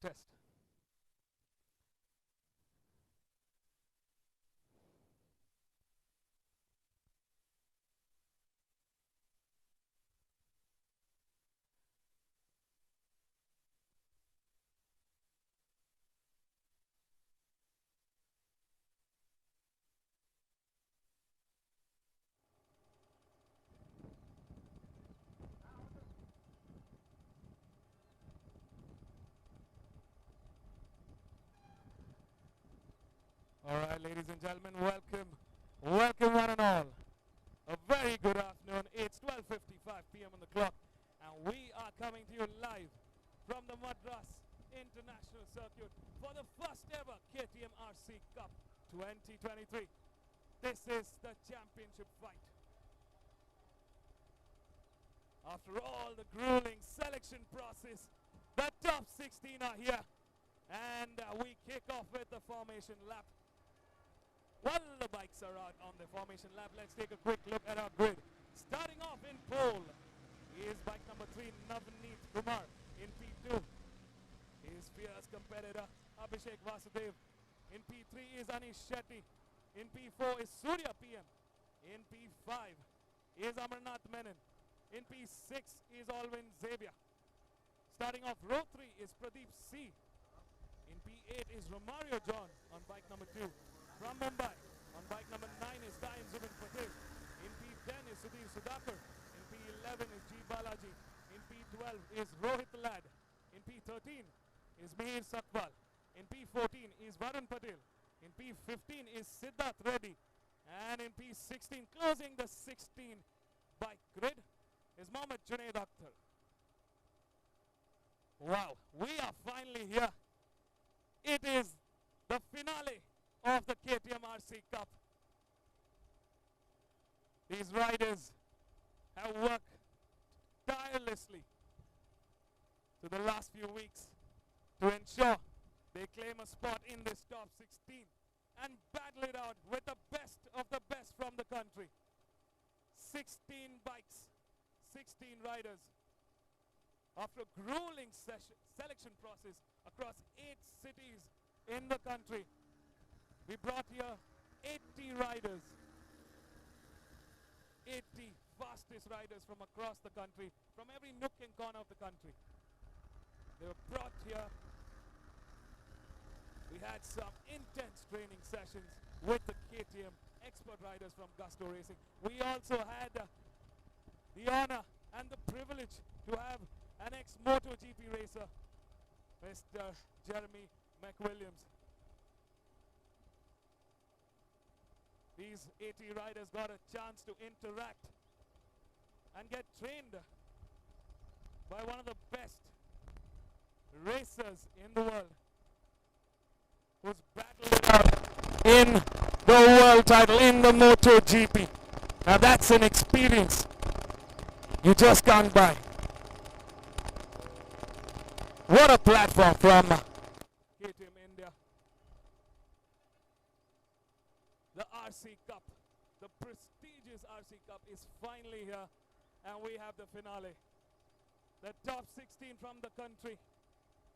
Test. All right, ladies and gentlemen, welcome. Welcome one and all. A very good afternoon. It's 12:55 p.m. on the clock, and we are coming to you live from the Madras International Circuit for the first ever KTM RC Cup 2023. This is the championship fight. After all the grueling selection process, the top 16 are here, and we kick off with the formation lap. While the bikes are out on the formation lap, let's take a quick look at our grid. Starting off in pole is bike number 3, Mmrt Kumar. In P2 is fierce competitor Abhishek Vasudev. In P3 is Anish Shetty. In P4 is Surya PM. In P5 is Amarnath Menon. In P6 is Alvin Xavier. Starting off row 3 is Pradeep C. In P8 is Romario John on bike number 2. From Mumbai, on bike number 9 is Tayan Zubin Patel. In P10 is Sudhir Sudhakar. In P11 is G. Balaji. In P12 is Rohit Lad. In P13 is Mihir Sakwal. In P14 is Varun Patel. In P15 is Siddharth Reddy. And in P16, closing the 16 bike grid, is Mohammad Junaid Akhtar. Wow, we are finally here. It is the finale of the KTM RC Cup. These riders have worked tirelessly to the last few weeks to ensure they claim a spot in this top 16 and battle it out with the best of the best from the country. 16 bikes, 16 riders. After a grueling selection process across 8 cities in the country, we brought here 80 riders, 80 fastest riders from across the country, from every nook and corner of the country. They were brought here. We had some intense training sessions with the KTM expert riders from Gusto Racing. We also had the honor and the privilege to have an ex-MotoGP racer, Mr. Jeremy McWilliams. These 80 riders got a chance to interact and get trained by one of the best racers in the world, who's battled it out in the world title in the MotoGP. Now that's an experience you just can't buy. What a platform from KTM India. The RC Cup, the prestigious RC Cup is finally here, and we have the finale. The top 16 from the country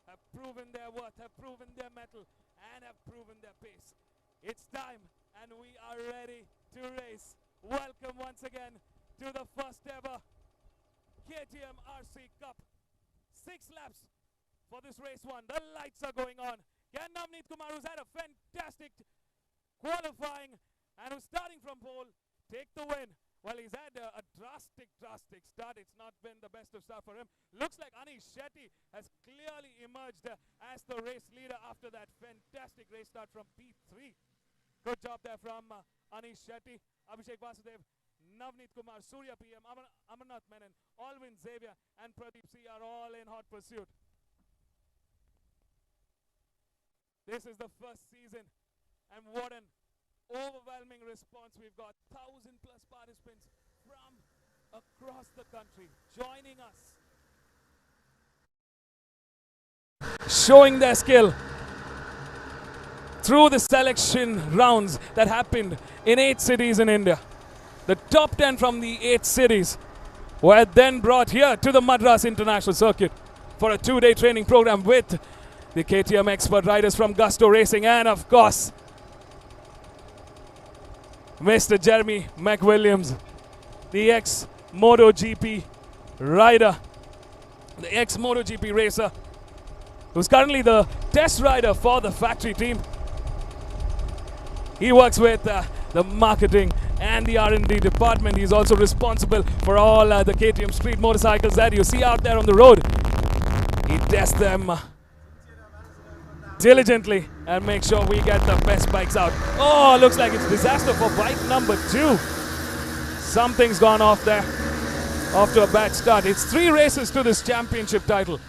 have proven their worth, have proven their mettle, and have proven their pace. It's time, and we are ready to race. Welcome once again to the first ever KTM RC Cup. 6 laps for this race one. The lights are going on. Can Navneet Kumar, who's had a fantastic qualifying and who's starting from pole, take the win? Well, he's had a drastic start. It's not been the best of start for him. Looks like Anish Shetty has clearly emerged as the race leader after that fantastic race start from P3. Good job there from Anish Shetty. Abhishek Vasudev, Navneet Kumar, Surya PM, Amarnath Menon, Alvin Xavier, and Pradeep C are all in hot pursuit. This is the first season, and what an overwhelming response we've got. 1,000+ participants from across the country joining us, showing their skill through the selection rounds that happened in 8 cities in India. The top 10 from the 8 cities were then brought here to the Madras International Circuit for a 2-day training program with the KTM expert riders from Gusto Racing, and of course, Mr. Jeremy McWilliams, the ex-MotoGP rider, the ex-MotoGP racer, who's currently the test rider for the factory team. He works with the marketing and the R&D department. He's also responsible for all the KTM street motorcycles that you see out there on the road. He tests them diligently and makes sure we get the best bikes out. Oh, looks like it's disaster for bike number 2. Something's gone off there. Off to a bad start. It's 3 races to this championship title.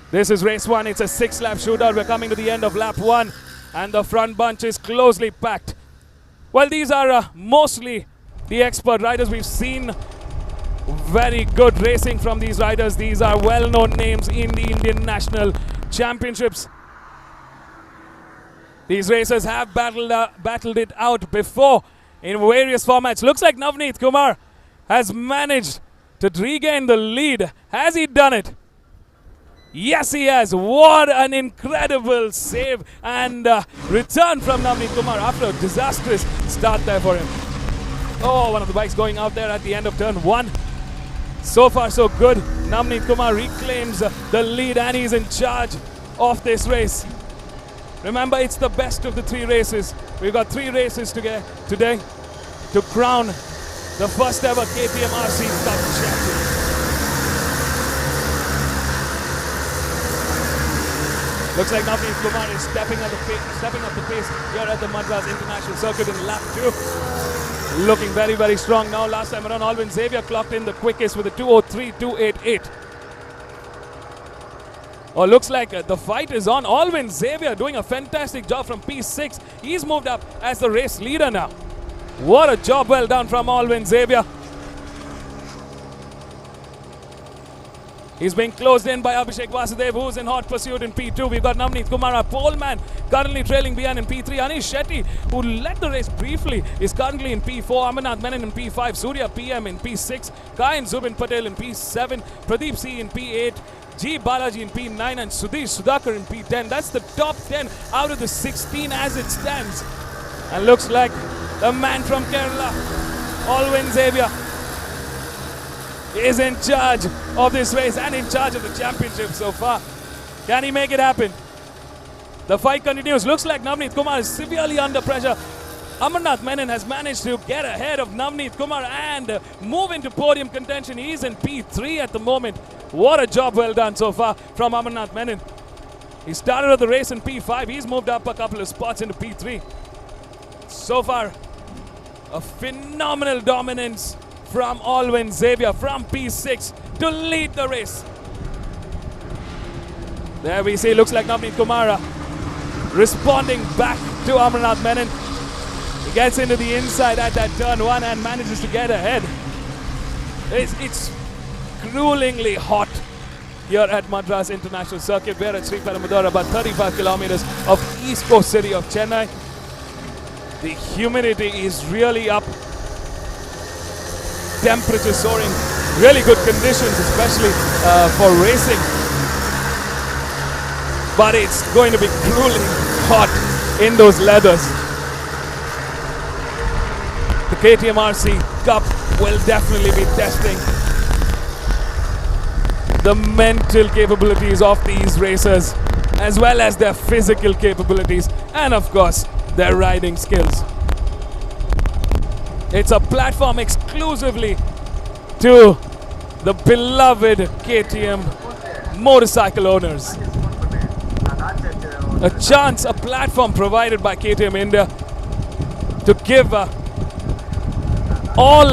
This is race 1. It's a 6-lap shootout. We're coming to the end of lap 1, and the front bunch is closely packed. Well, these are mostly the expert riders. We've seen very good racing from these riders. These are well-known names in the Indian National Championships. These racers have battled it out before in various formats. Looks like Navneet Kumar has managed to regain the lead. Has he done it? Yes, he has. What an incredible save and return from Navneet Kumar after a disastrous start there for him. Oh, one of the bikes going out there at the end of turn 1. So far, so good. Navneet Kumar reclaims the lead and he's in charge of this race. Remember, it's the best of the 3 races. We've got 3 races today to crown the first ever KTM RC Cup champion. Looks like Navneet Kumar is stepping up the pace here at the Madras International Circuit in lap 2. Looking very, very strong now. Last time around, Alvin Xavier clocked in the quickest with a 2:03.288. Oh, looks like the fight is on. Alvin Xavier doing a fantastic job from P6. He's moved up as the race leader now. What a job well done from Alvin Xavier. He's being closed in by Abhishek Vasudev, who's in hot pursuit in P2. We've got Navneet Kumar, a pole man, currently trailing behind in P3. Anish Shetty, who led the race briefly, is currently in P4. Amarnath Menon in P5. Surya PM in P6. Kayan Zubin Patel in P7. Pradeep C in P8. G. Balaji in P9 and Sudhir Sudhakar in P10. That's the top 10 out of the 16 as it stands. And looks like the man from Kerala, Alvin Xavier, is in charge of this race and in charge of the championship so far. Can he make it happen? The fight continues. Looks like Navneet Kumar is severely under pressure. Amarnath Menon has managed to get ahead of Navneet Kumar and move into podium contention. He's in P3 at the moment. What a job well done so far from Amarnath Menon. He started the race in P5. He's moved up a couple of spots into P3. So far, a phenomenal dominance from Alvin Xavier from P6 to lead the race. There we see, looks like Navneet Kumar responding back to Amarnath Menon. He gets into the inside at that turn 1 and manages to get ahead. It's gruelingly hot here at Madras International Circuit. We're at Sri Perumbudur, about 35 kilometers of east coast city of Chennai. The humidity is really up. Temperature soaring. Really good conditions, especially for racing. But it's going to be grueling hot in those leathers. The KTM RC Cup will definitely be testing the mental capabilities of these racers, as well as their physical capabilities, and of course, their riding skills. It's a platform exclusively to the beloved KTM motorcycle owners. A chance, a platform provided by KTM India to give all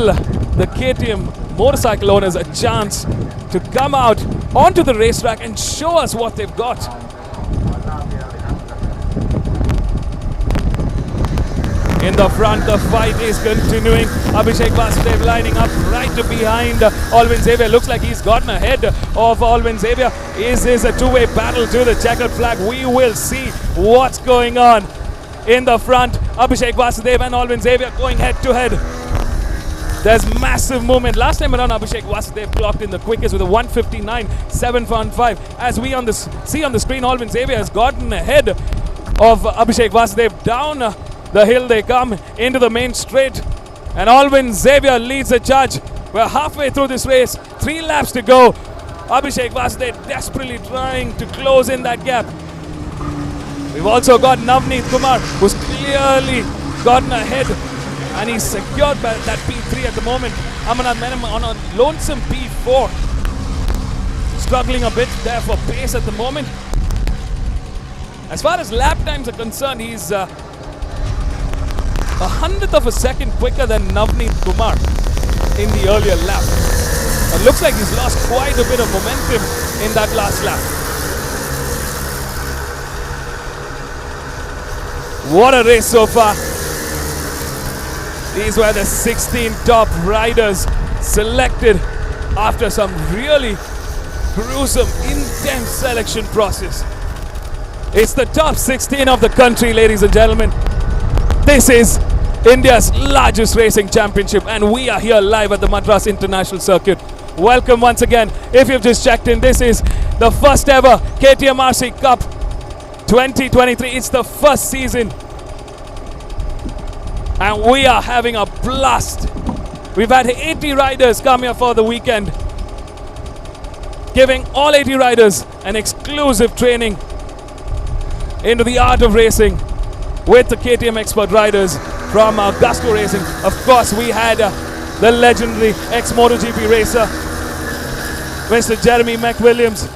the KTM motorcycle owners a chance to come out onto the racetrack and show us what they've got. In the front, the fight is continuing. Abhishek Vasudev lining up right behind Alvin Xavier. Looks like he's gotten ahead of Alvin Xavier. Is this a two-way battle to the checkered flag? We will see what's going on. In the front, Abhishek Vasudev and Alvin Xavier going head to head. There's massive movement. Last time around, Abhishek Vasudev clocked in the quickest with a 159.715. As we see on the screen, Alvin Xavier has gotten ahead of Abhishek Vasudev. Down the hill they come into the main straight, and Alvin Xavier leads the charge. We're halfway through this race, 3 laps to go. Abhishek Vasudev desperately trying to close in that gap. We've also got Navneet Kumar, who's clearly gotten ahead, and he's secured by that P3 at the moment. Amarnath Menon on a lonesome P4. Struggling a bit there for pace at the moment. As far as lap times are concerned, he's a 100th of a second quicker than Navneet Kumar in the earlier lap. It looks like he's lost quite a bit of momentum in that last lap. What a race so far. These were the 16 top riders selected after some really gruesome, intense selection process. It's the top 16 of the country, ladies and gentlemen. This is India's largest racing championship, and we are here live at the Madras International Circuit. Welcome once again. If you've just checked in, this is the first ever KTM Cup 2023. It's the first season, and we are having a blast. We've had 80 riders come here for the weekend, giving all 80 riders an exclusive training into the art of racing with the KTM expert riders from Gusto Racing. Of course, we had the legendary ex-MotoGP racer, Mr. Jeremy McWilliams,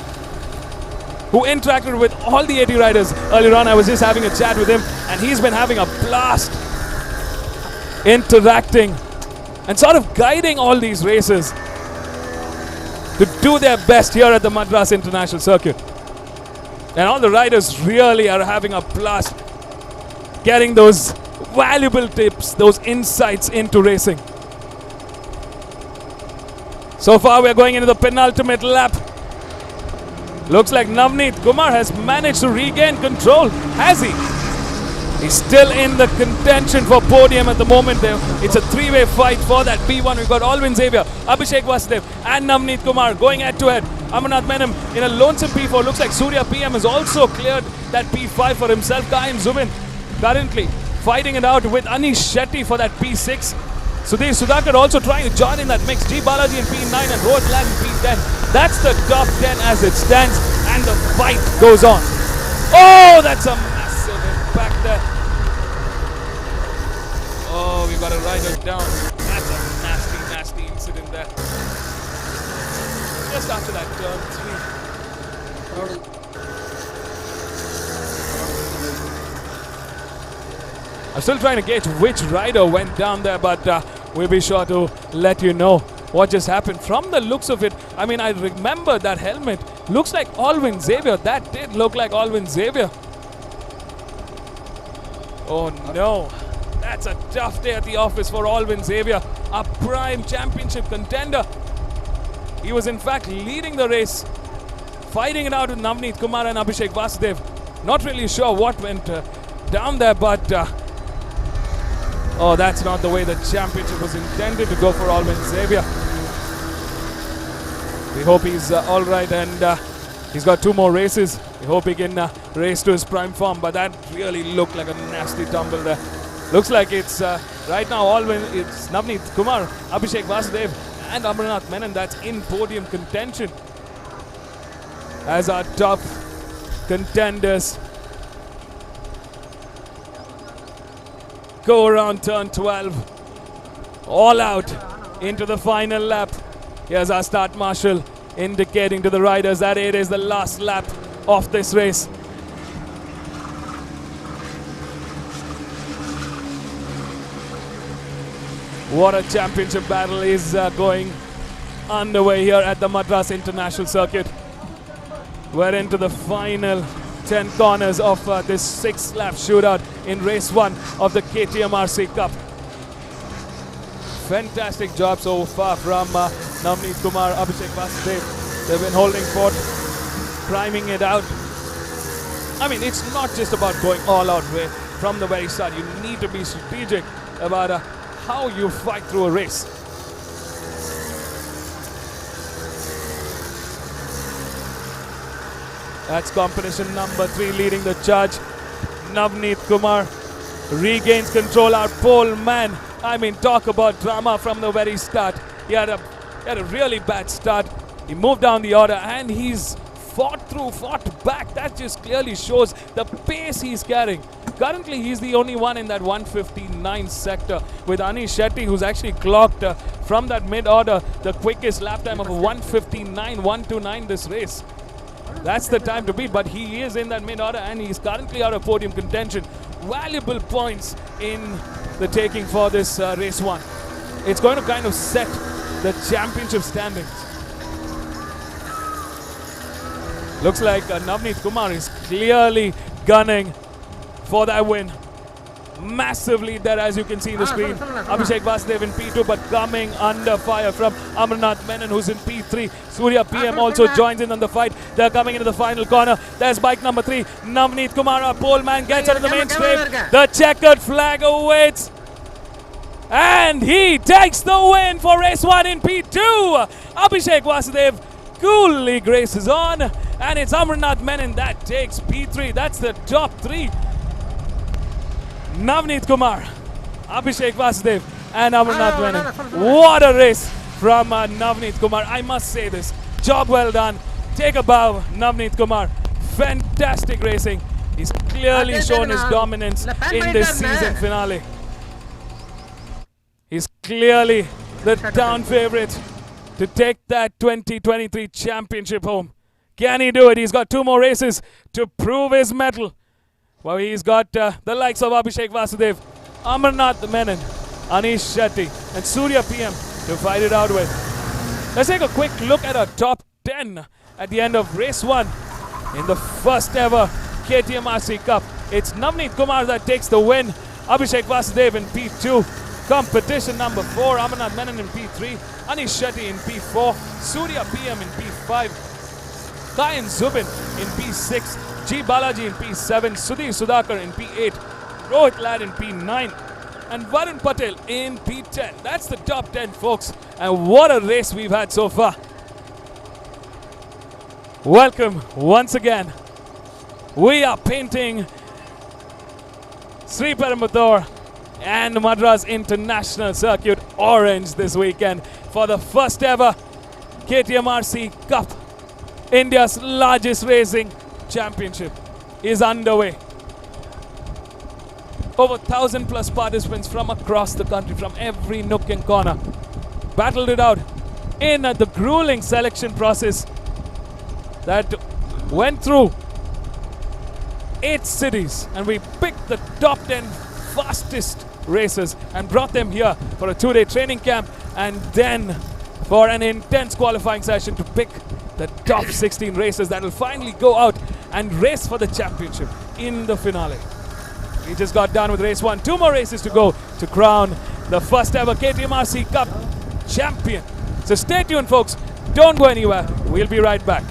who interacted with all the 80 riders earlier on. I was just having a chat with him, and he's been having a blast interacting and sort of guiding all these racers to do their best here at the Madras International Circuit. And all the riders really are having a blast getting those valuable tips, those insights into racing. So far we're going into the penultimate lap. Looks like Navneet Kumar has managed to regain control. Has he? He's still in the contention for podium at the moment. It's a 3-way fight for that P1. We've got Alvin Xavier, Abhishek Vasudev and Navneet Kumar going head to head. Amarnath Menon in a lonesome P4. Looks like Surya PM has also cleared that P5 for himself. Kaim Zubin currently fighting it out with Anish Shetty for that P6. Sudhir Sudhakar also trying to join in that mix. G. Balaji in P9 and Rohit Lal in P10. That's the top 10 as it stands, and the fight goes on. Oh, that's a massive impact there. Oh, we got a rider down. That's a nasty, nasty incident there. Just after that turn 3. I'm still trying to gauge which rider went down there, but we'll be sure to let you know what just happened. From the looks of it, I mean, I remember that helmet. Looks like Alvin Xavier. That did look like Alvin Xavier. Oh no. That's a tough day at the office for Alvin Xavier, a prime championship contender. He was in fact leading the race, fighting it out with Navneet Kumar and Abhishek Vasudev. Not really sure what went down there, but oh, that's not the way the championship was intended to go for Alvin Xavier. We hope he's all right, and he's got 2 more races. We hope he can race to his prime form, but that really looked like a nasty tumble there. Looks like it's right now it's Navneet Kumar, Abhishek Vasudev and Amarnath Menon that's in podium contention as our top contenders go around turn 12, all out into the final lap. Here's our start marshal indicating to the riders that it is the last lap of this race. What a championship battle is going underway here at the Madras International Circuit. We're into the final 10 corners of this 6-lap shootout in race 1 of the KTM RC Cup. Fantastic job so far from Navneet Kumar, Abhishek Vasudev. They've been holding fort, priming it out. I mean, it's not just about going all out from the very start. You need to be strategic about how you fight through a race. That's competition number 3 leading the charge. Navneet Kumar regains control. Our pole man. I mean, talk about drama from the very start. He had a really bad start. He moved down the order and he's fought back. That just clearly shows the pace he's carrying. Currently, he's the only one in that 159 sector with Anish Shetty, who's actually clocked from that mid-order the quickest lap time of 159.129 this race. That's the time to beat, but he is in that mid-order and he's currently out of podium contention. Valuable points in the taking for this race 1. It's going to kind of set the championship standings. Looks like Navneet Kumar is clearly gunning for that win. Massive lead there, as you can see in the screen. Abhishek Vasudev in P2, but coming under fire from Amarnath Menon, who's in P3. Surya PM also joins in on the fight. They're coming into the final corner. There's bike number 3. Navneet Kumar, our pole man, gets out of the main straight. The checkered flag awaits. And he takes the win for race 1 in P2. Abhishek Vasudev coolly graces on. And it's Amarnath Menon that takes P3. That's the top 3. Navneet Kumar, Abhishek Vasudev and Amarnath Menon. What a race from Navneet Kumar. I must say this. Job well done. Take a bow, Navneet Kumar. Fantastic racing. He's clearly shown his dominance in this season finale. He's clearly the town favorite to take that 2023 championship home. Can he do it? He's got 2 more races to prove his mettle. Well, he's got the likes of Abhishek Vasudev, Amarnath Menon, Anish Shetty, and Surya PM to fight it out with. Let's take a quick look at our top 10 at the end of race 1 in the first ever KTM RC Cup. It's Navneet Kumar that takes the win. Abhishek Vasudev in P2. Competition number 4, Amarnath Menon in P3. Anish Shetty in P4. Surya PM in P5. Kayan Zubin in P6, G. Balaji in P7, Sudhir Sudhakar in P8, Rohit Ladd in P9, and Varun Patel in P10. That's the top 10, folks. And what a race we've had so far. Welcome once again. We are painting Sri Perumbudur and Madras International Circuit orange this weekend for the first ever KTM RC Cup. India's largest racing championship is underway. Over 1,000 plus participants from across the country, from every nook and corner, battled it out in the grueling selection process that went through 8 cities, and we picked the top 10 fastest racers and brought them here for a 2-day training camp and then for an intense qualifying session to pick the top 16 racers that will finally go out and race for the championship in the finale. We just got done with race 1. 2 more races to go to crown the first ever KTM RC Cup champion. So stay tuned, folks. Don't go anywhere. We'll be right back.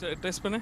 Test பண்ணு.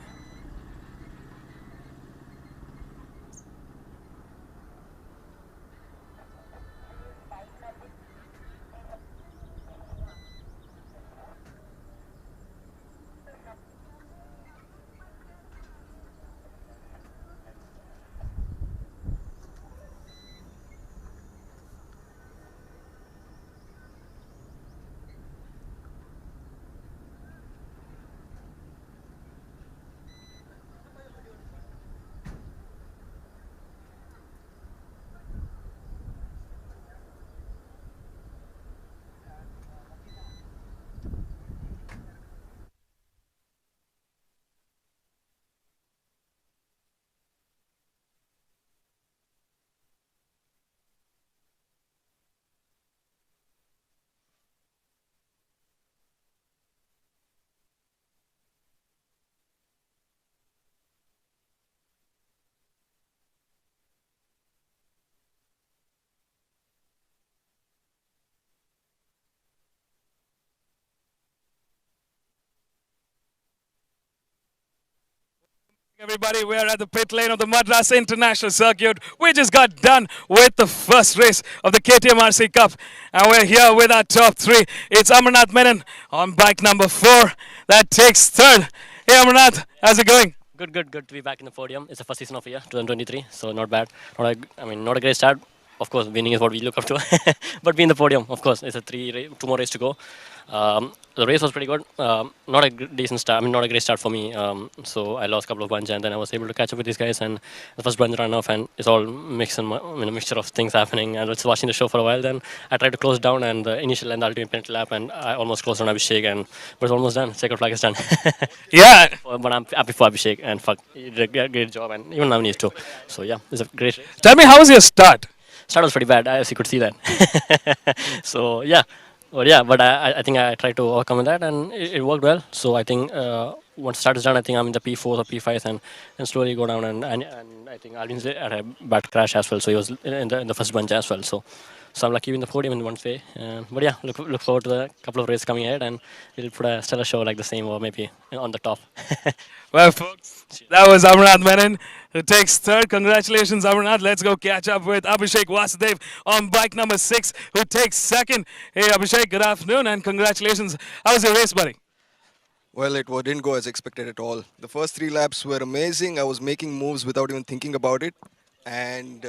Everybody, we are at the pit lane of the Madras International Circuit. We just got done with the first race of the KTMRC Cup, and we're here with our top three. It's Amarnath Menon on bike number 4 that takes third. Hey Amarnath, how's it going? Good to be back in the podium. It's the first season of the year, 2023, so not bad. Not a great start. Of course, winning is what we look up to, but being the podium, of course, it's a two more race to go. The race was pretty good. Not a decent start. I mean, not a great start for me. So I lost a couple of bunch, and then I was able to catch up with these guys. And the first bunch ran off, and it's all a mixture of things happening. And I was watching the show for a while. Then I tried to close down, and the initial and the ultimate penalty lap, and I almost closed on Abhishek, but it's almost done. Checkered flag is done. Yeah. But I'm happy for Abhishek, and fuck, he did a great job, and even Navneet too. So yeah, it's a great race. Tell me, how was your start? Start was pretty bad, as you could see that. So yeah, but I think I tried to overcome that, and it worked well. So I think once start is done, I think I'm in the P4 or P5, and slowly go down. And I think Alvin's had a bad crash as well, so he was in the first bunch as well. So I'm lucky in the podium in one way. But yeah, look forward to the couple of races coming ahead, and we'll put a stellar show like the same, or maybe on the top. Well, folks, that was Amarnath Menon who takes third. Congratulations, Amarnath. Let's go catch up with Abhishek Vasudev on bike number 6 who takes second. Hey, Abhishek, good afternoon and congratulations. How was your race, buddy? Well, didn't go as expected at all. The first 3 laps were amazing. I was making moves without even thinking about it. And,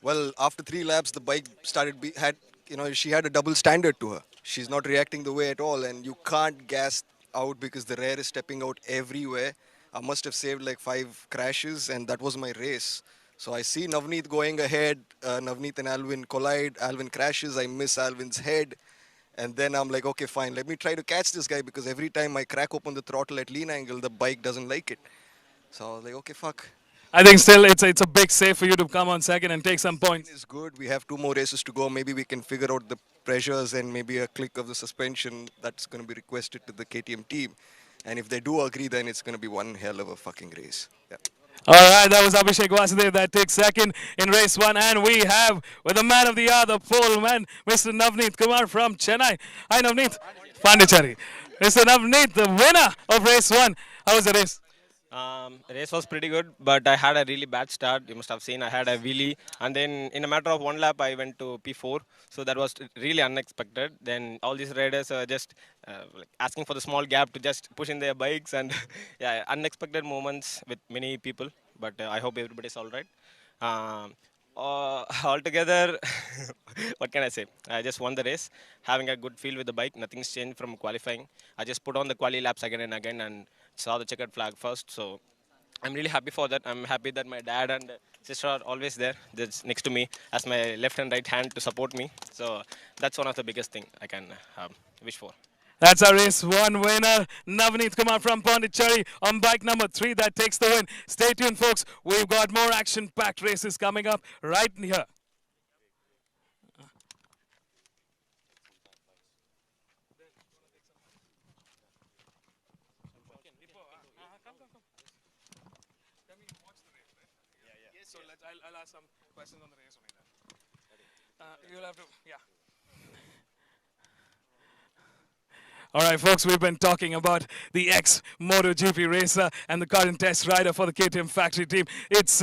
well, after 3 laps, the bike she had a double standard to her. She's not reacting the way at all. And you can't gas out because the rear is stepping out everywhere. I must have saved like 5 crashes, and that was my race. So I see Navneet going ahead. Navneet and Alvin collide. Alvin crashes. I miss Alvin's head. And then I'm like, okay, fine. Let me try to catch this guy because every time I crack open the throttle at lean angle, the bike doesn't like it. So I was like, okay, fuck. I think still it's a big save for you to come on second and take some points. It's good. We have 2 more races to go. Maybe we can figure out the pressures and maybe a click of the suspension that's going to be requested to the KTM team. And if they do agree, then it's going to be one hell of a fucking race. Yeah. All right, that was Abhishek Vasudev that takes second in race 1. And we have, with the man of the hour, the pole man, Mr. Navneet Kumar from Chennai. Hi, Navneet. Pondicherry. Mr. Navneet, the winner of race 1. How was the race? Race was pretty good, but I had a really bad start. You must have seen I had a wheelie, and then in a matter of 1 lap, I went to P4. So that was really unexpected. Then all these riders are just like asking for the small gap to just push in their bikes, and yeah, unexpected moments with many people. But I hope everybody's all right. Altogether, what can I say? I just won the race, having a good feel with the bike. Nothing's changed from qualifying. I just put on the quali laps again and again and saw the checkered flag first. So I'm really happy for that. I'm happy that my dad and sister are always there, that's next to me as my left and right hand to support me. So that's one of the biggest thing I can wish for. That's our race 1 winner, Navneet Kumar from Pondicherry on bike number 3 that takes the win. Stay tuned, folks. We've got more action-packed races coming up right here. So I'll ask some questions on the race only then. You'll have to, yeah. All right, folks, we've been talking about the ex-MotoGP racer and the current test rider for the KTM factory team. It's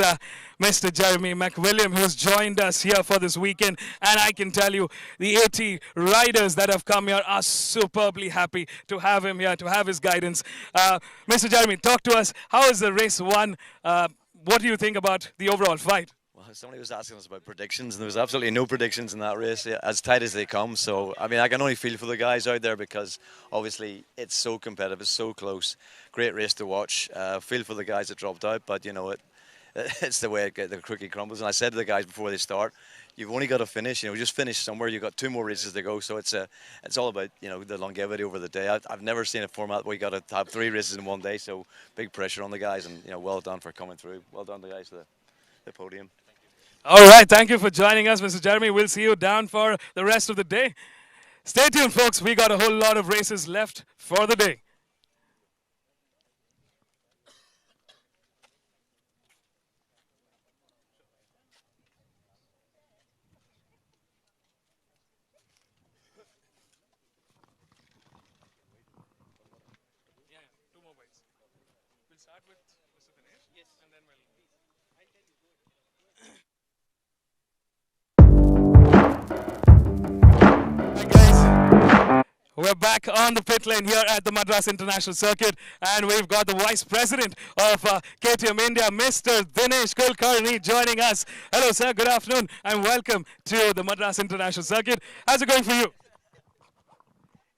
Mr. Jeremy McWilliam who's joined us here for this weekend. And I can tell you, the 80 riders that have come here are superbly happy to have him here, to have his guidance. Mr. Jeremy, talk to us. How is the race won? What do you think about the overall fight? Well, somebody was asking us about predictions, and there was absolutely no predictions in that race, as tight as they come. So, I mean, I can only feel for the guys out there because obviously it's so competitive, it's so close. Great race to watch. Feel for the guys that dropped out, but you know, it's the way the cookie crumbles. And I said to the guys before they start, you've only got to finish. You know, just finish somewhere. You've got 2 more races to go. So it's all about, you know, the longevity over the day. I've never seen a format where you got to have 3 races in one day. So big pressure on the guys, and you know, well done for coming through. Well done to the guys to the podium. All right, thank you for joining us, Mr. Jeremy. We'll see you down for the rest of the day. Stay tuned, folks. We got a whole lot of races left for the day. We're back on the pit lane here at the Madras International Circuit, and we've got the Vice President of KTM India, Mr. Dinesh Kulkarni, joining us. Hello, sir. Good afternoon, and welcome to the Madras International Circuit. How's it going for you?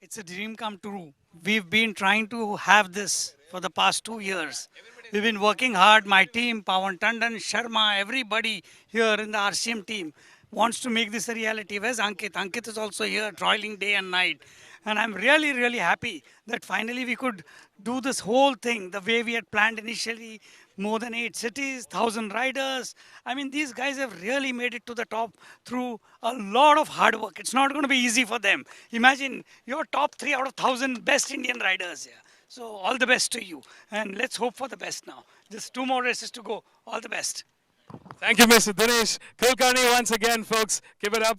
It's a dream come true. We've been trying to have this for the past 2 years. We've been working hard. My team, Pawan Tandon, Sharma, everybody here in the RCM team wants to make this a reality. Where's Ankit? Ankit is also here, toiling day and night. And I'm really, really happy that finally we could do this whole thing the way we had planned initially. More than 8 cities, 1,000 riders. I mean, these guys have really made it to the top through a lot of hard work. It's not going to be easy for them. Imagine your top 3 out of 1,000 best Indian riders here. So all the best to you. And let's hope for the best now. Just 2 more races to go. All the best. Thank you, Mr. Dinesh Kulkarni, once again, folks. Give it up.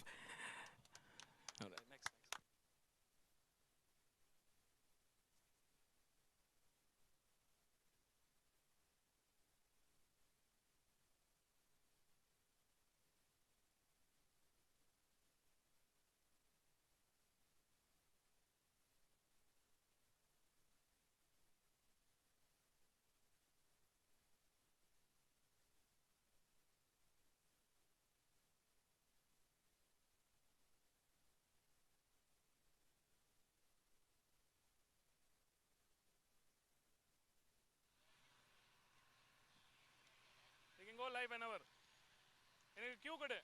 You can go live whenever. क्यों कटे?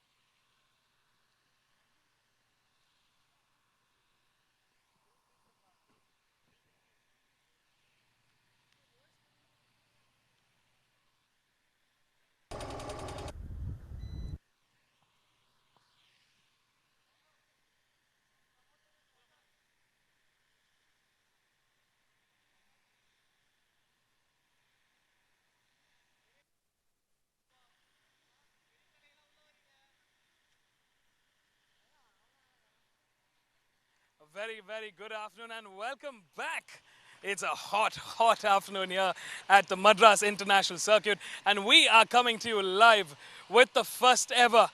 Very, very good afternoon and welcome back. It's a hot, hot afternoon here at the Madras International Circuit, and we are coming to you live with the first ever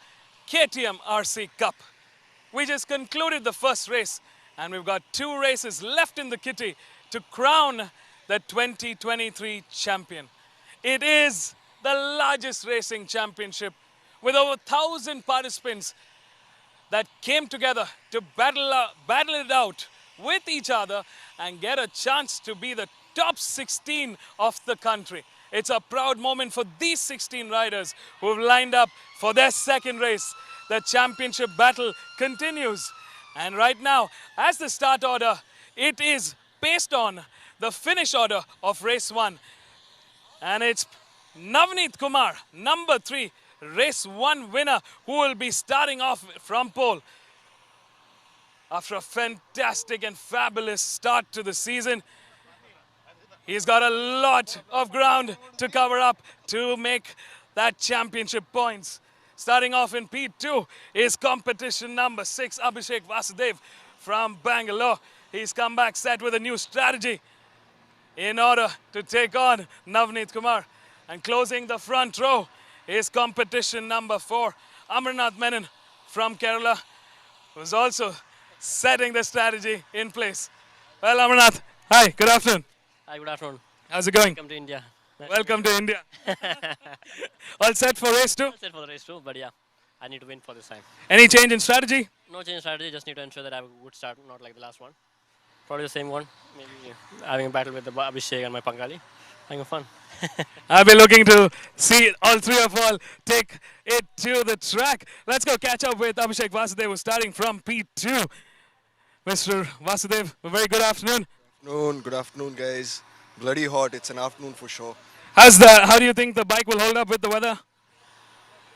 KTM RC Cup. We just concluded the first race, and we've got 2 races left in the kitty to crown the 2023 champion. It is the largest racing championship with over 1,000 participants that came together to battle it out with each other and get a chance to be the top 16 of the country. It's a proud moment for these 16 riders who have lined up for their second race. The championship battle continues. And right now, as the start order, it is based on the finish order of race 1. And it's Navneet Kumar, number 3, race 1 winner, who will be starting off from pole. After a fantastic and fabulous start to the season, he's got a lot of ground to cover up to make that championship points. Starting off in P2 is competition number 6, Abhishek Vasudev from Bangalore. He's come back set with a new strategy in order to take on Navneet Kumar. And closing the front row is competition number 4, Amarnath Menon from Kerala, who's also setting the strategy in place. Well, Amarnath, hi, good afternoon. Hi, good afternoon. How's it going? Welcome to India. Welcome to India. All set for race 2? Set for the race too, but yeah, I need to win for this time. Any change in strategy? No change in strategy, just need to ensure that I have a good start, not like the last one. Probably the same one. Maybe having a battle with the Abhishek and my Pangali. Having fun. I'll be looking to see all three of all take it to the track. Let's go catch up with Abhishek Vasudev, who's starting from P2. Mr. Vasudev, a very good afternoon. Good afternoon, guys. Bloody hot. It's an afternoon for sure. How do you think the bike will hold up with the weather?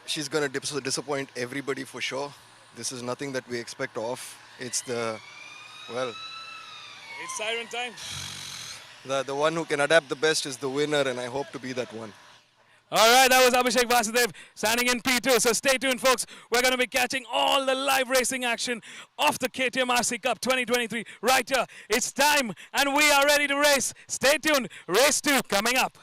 She's gonna disappoint everybody for sure. This is nothing that we expect of. It's It's siren time. the one who can adapt the best is the winner, and I hope to be that one. All right, that was Abhishek Vasudev standing in P2. So stay tuned, folks. We're going to be catching all the live racing action of the KTM RC Cup 2023 right here. It's time, and we are ready to race. Stay tuned. Race 2 coming up.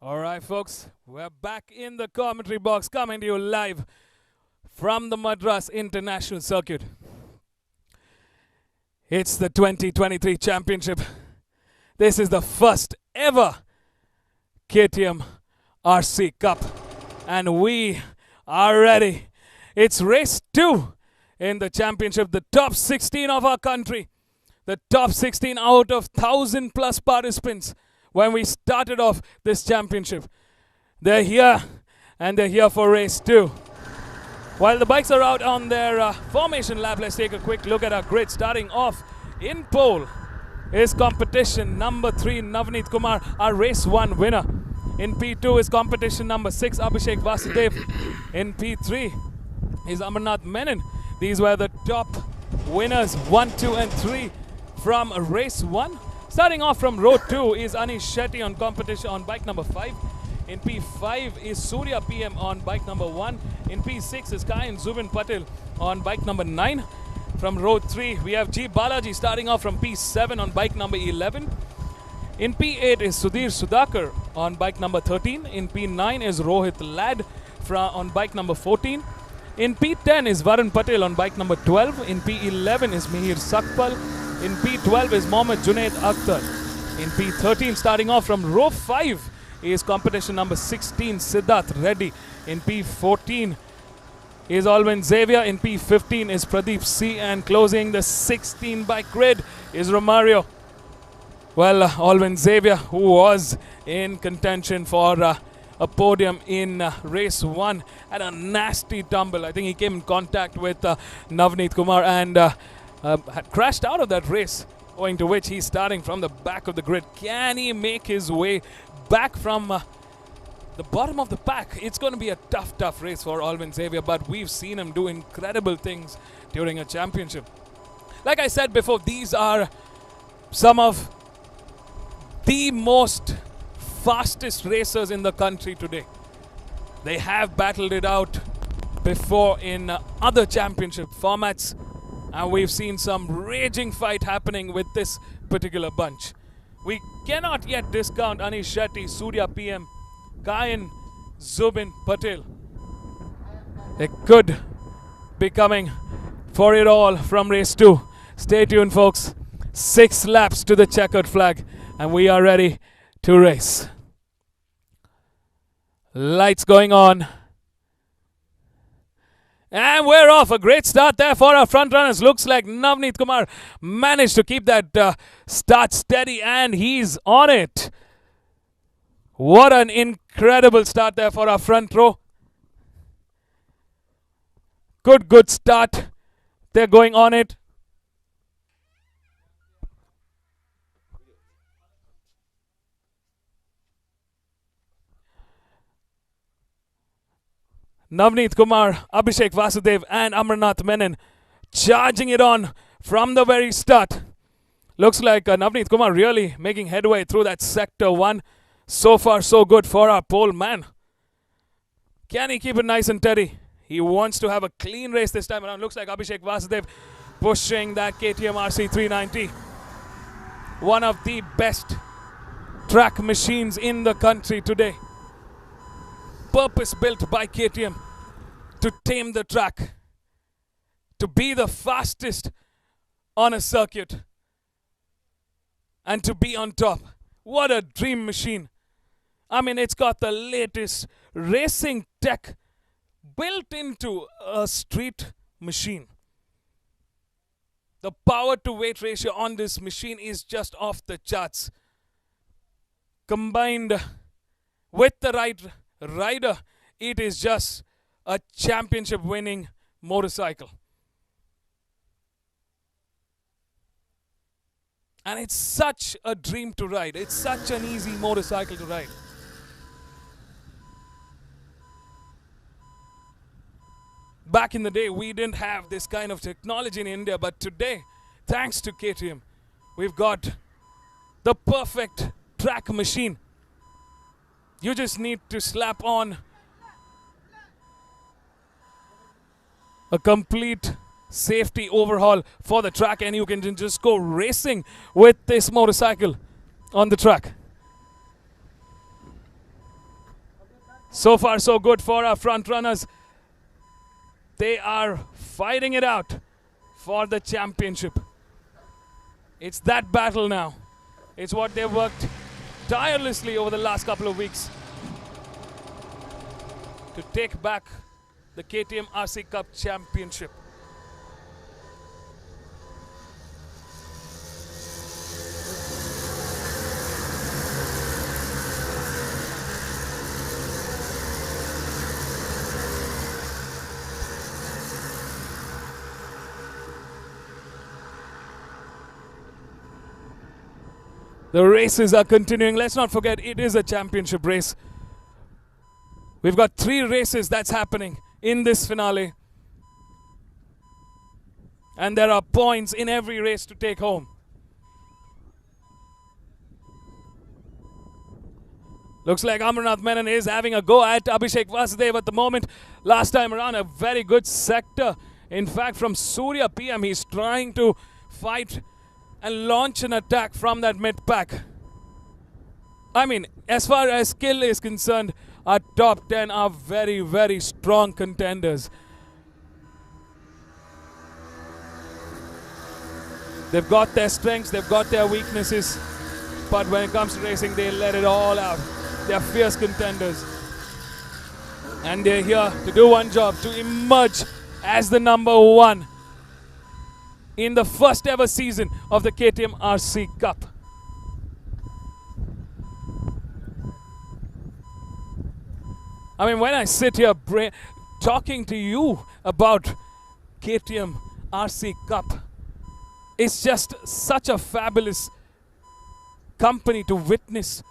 All right, folks, we're back in the commentary box coming to you live from the Madras International Circuit. It's the 2023 championship. This is the first ever KTM RC Cup, and we are ready. It's race 2 in the championship, the top 16 of our country, the top 16 out of 1,000 plus participants. When we started off this championship, they're here, and they're here for race 2. While the bikes are out on their formation lap, let's take a quick look at our grid. Starting off in pole is competition number 3, Navneet Kumar, our race 1 winner. In P2 is competition number 6, Abhishek Vasudev. In P3 is Amarnath Menon. These were the top winners, 1, 2, and 3 from race 1. Starting off from row 2 is Anish Shetty on competition on bike number 5. In P5 is Surya PM on bike number 1. In P6 is Kai and Zubin Patel on bike number 9. From row 3 we have G Balaji starting off from P7 on bike number 11. In P8 is Sudhir Sudhakar on bike number 13. In P9 is Rohit Lad on bike number 14. In P10 is Varun Patel on bike number 12. In P11 is Mihir Sakpal. In P12 is Mohammad Junaid Akhtar. In P13, starting off from row 5, is competition number 16, Siddharth Reddy. In P14 is Alwyn Xavier. In P15 is Pradeep C. And closing the 16 bike grid is Romario. Well, Alwyn Xavier, who was in contention for a podium in race 1, had a nasty tumble. I think he came in contact with Navneet Kumar and had crashed out of that race, owing to which he's starting from the back of the grid. Can he make his way back from the bottom of the pack? It's going to be a tough race for Alvin Xavier, but we've seen him do incredible things during a championship. Like I said before, these are some of the most fastest racers in the country today. They have battled it out before in other championship formats. And we've seen some raging fight happening with this particular bunch. We cannot yet discount Anish Shetty, Surya PM, Kayan, Zubin Patel. They could be coming for it all from race 2. Stay tuned, folks. 6 laps to the checkered flag, and we are ready to race. Lights going on. And we're off. A great start there for our front runners. Looks like Navneet Kumar managed to keep that start steady, and he's on it. What an incredible start there for our front row. Good start. They're going on it. Navneet Kumar, Abhishek Vasudev and Amarnath Menon charging it on from the very start. Looks like Navneet Kumar really making headway through that sector 1. So far so good for our pole man. Can he keep it nice and steady? He wants to have a clean race this time around. Looks like Abhishek Vasudev pushing that KTM RC 390. One of the best track machines in the country today. Purpose built by KTM to tame the track, to be the fastest on a circuit, and to be on top. What a dream machine. I mean, it's got the latest racing tech built into a street machine. The power to weight ratio on this machine is just off the charts. Combined with the right rider, it is just a championship winning motorcycle. And it's such a dream to ride. It's such an easy motorcycle to ride. Back in the day, we didn't have this kind of technology in India, but today, thanks to KTM, we've got the perfect track machine. You just need to slap on a complete safety overhaul for the track, and you can just go racing with this motorcycle on the track. So far so good for our front runners. They are fighting it out for the championship. It's that battle now. It's what they've worked tirelessly over the last couple of weeks to take back the KTM RC Cup Championship. The races are continuing. Let's not forget, it is a championship race. We've got 3 races that's happening in this finale. And there are points in every race to take home. Looks like Amarnath Menon is having a go at Abhishek Vasudev at the moment. Last time around, a very good sector. In fact, from Surya PM, he's trying to fight and launch an attack from that mid-pack. I mean, as far as skill is concerned, our top 10 are very, very strong contenders. They've got their strengths, they've got their weaknesses, but when it comes to racing, they let it all out. They're fierce contenders. And they're here to do one job, to emerge as the number 1 in the first ever season of the KTM RC Cup. I mean, when I sit here talking to you about KTM RC Cup, it's just such a fabulous company to witness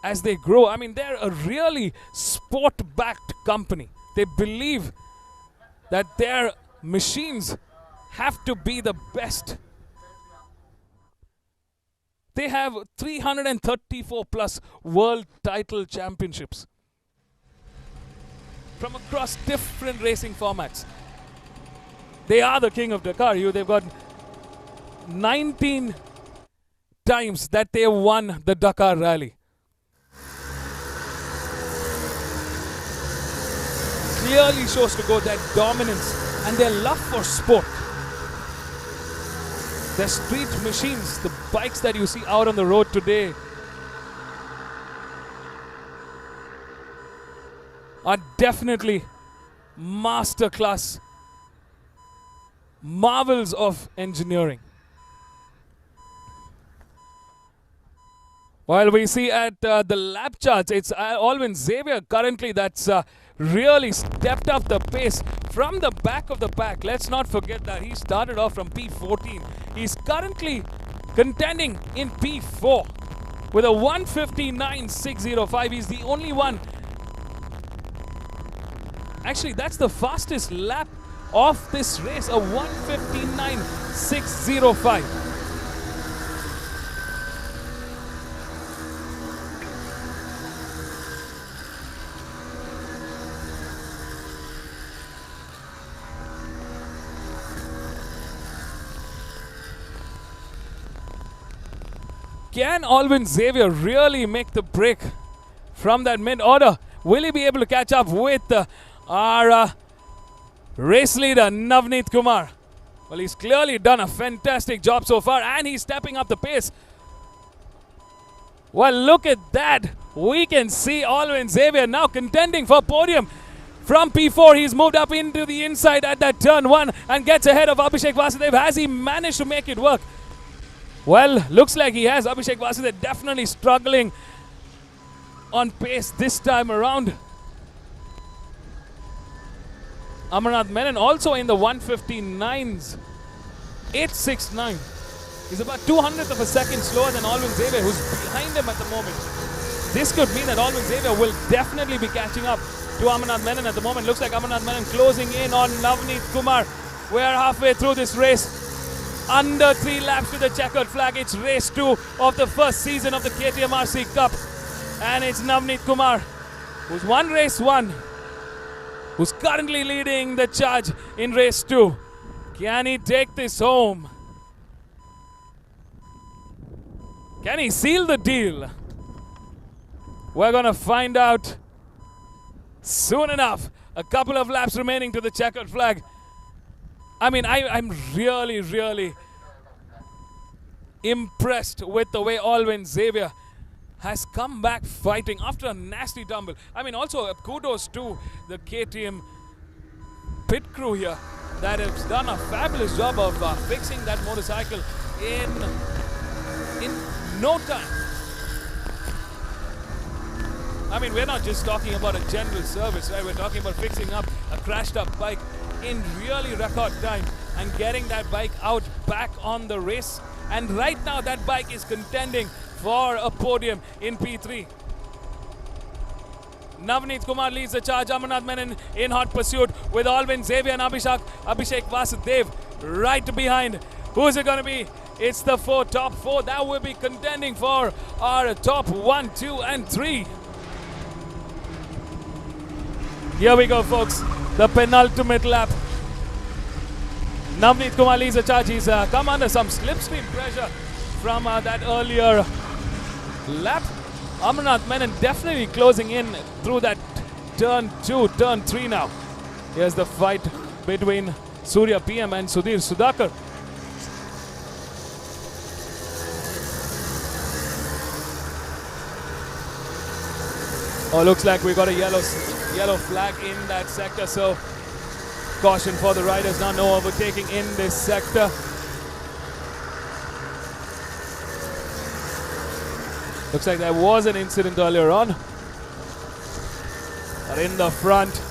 as they grow. I mean, they're a really sport-backed company. They believe that their machines have to be the best. They have 334 plus world title championships from across different racing formats. They are the king of Dakar. They've got 19 times that they won the Dakar Rally. Clearly shows to go their dominance and their love for sport. The street machines, the bikes that you see out on the road today, are definitely masterclass marvels of engineering. While we see at the lap charts, it's Alvin Xavier currently that's really stepped up the pace from the back of the pack. Let's not forget that he started off from P14. He's currently contending in P4 with a 1:59.605. He's the only one. Actually, that's the fastest lap of this race, a 1:59.605. Can Alvin Xavier really make the break from that mid-order? Will he be able to catch up with our race leader, Navneet Kumar? Well, he's clearly done a fantastic job so far, and he's stepping up the pace. Well, look at that. We can see Alvin Xavier now contending for podium. From P4, he's moved up into the inside at that turn 1 and gets ahead of Abhishek Vasudev. Has he managed to make it work? Well, looks like he has. Abhishek Vasudev definitely struggling on pace this time around. Amarnath Menon also in the 1:59s. 8:69. He's about 200th of a second slower than Alvin Xavier, who's behind him at the moment. This could mean that Alvin Xavier will definitely be catching up to Amarnath Menon at the moment. Looks like Amarnath Menon closing in on Navneet Kumar. We're halfway through this race. Under 3 laps to the checkered flag. It's race 2 of the first season of the KTM RC Cup. And it's Navneet Kumar, who's won race 1, who's currently leading the charge in race 2. Can he take this home? Can he seal the deal? We're going to find out soon enough. A couple of laps remaining to the checkered flag. I mean, I'm really impressed with the way Alvin Xavier has come back fighting after a nasty tumble. I mean, also kudos to the KTM pit crew here that has done a fabulous job of fixing that motorcycle in no time. I mean, we're not just talking about a general service, right? We're talking about fixing up a crashed up bike in really record time and getting that bike out back on the race. And right now that bike is contending for a podium in P3. Navneet Kumar leads the charge. Amarnath Menon in hot pursuit with Alvin Xavier and Abhishek Vasudev right behind. Who's it going to be? It's the top 4 that will be contending for our top 1, 2 and 3. Here we go, folks. The penultimate lap. Navneet Kumar leads the charge. He's come under some slipstream pressure from that earlier lap. Amarnath Menon definitely closing in through that turn 2, turn 3 now. Here's the fight between Surya PM and Sudhir Sudhakar. Oh, looks like we got a yellow flag in that sector, so caution for the riders now. No overtaking in this sector. Looks like there was an incident earlier on. But in the front,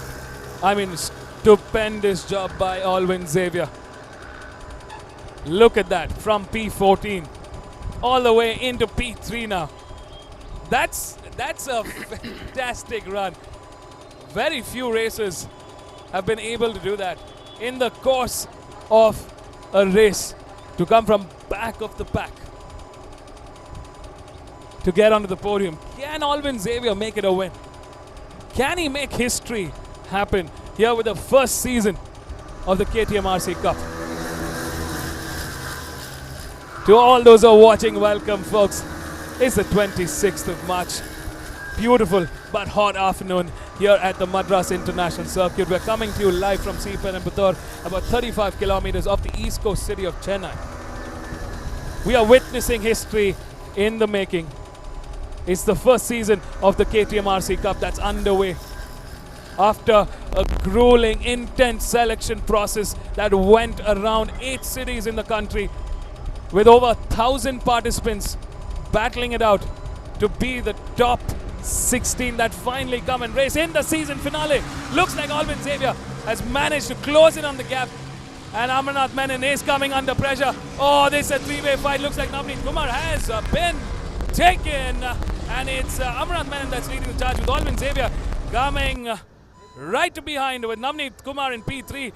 I mean, stupendous job by Alvin Xavier. Look at that, from P14 all the way into P3 now. That's a fantastic run. Very few racers have been able to do that in the course of a race, to come from back of the pack to get onto the podium. Can Alvin Xavier make it a win? Can he make history happen here with the first season of the KTM RC Cup. To all those who are watching, welcome folks. It's the 26th of March. Beautiful but hot afternoon here at the Madras International Circuit. We're coming to you live from Sriperumbudur, about 35 kilometers off the east coast city of Chennai. We are witnessing history in the making. It's the first season of the KTM RC Cup that's underway. After a grueling, intense selection process that went around 8 cities in the country, with over 1,000 participants battling it out to be the top 16 that finally come and race in the season finale. Looks like Alvin Xavier has managed to close in on the gap, and Amarnath Menon is coming under pressure. Oh, this is a three-way fight. Looks like Navneet Kumar has been taken, and it's Amarnath Menon that's leading the charge, with Alvin Xavier coming right behind, with Navneet Kumar in P3,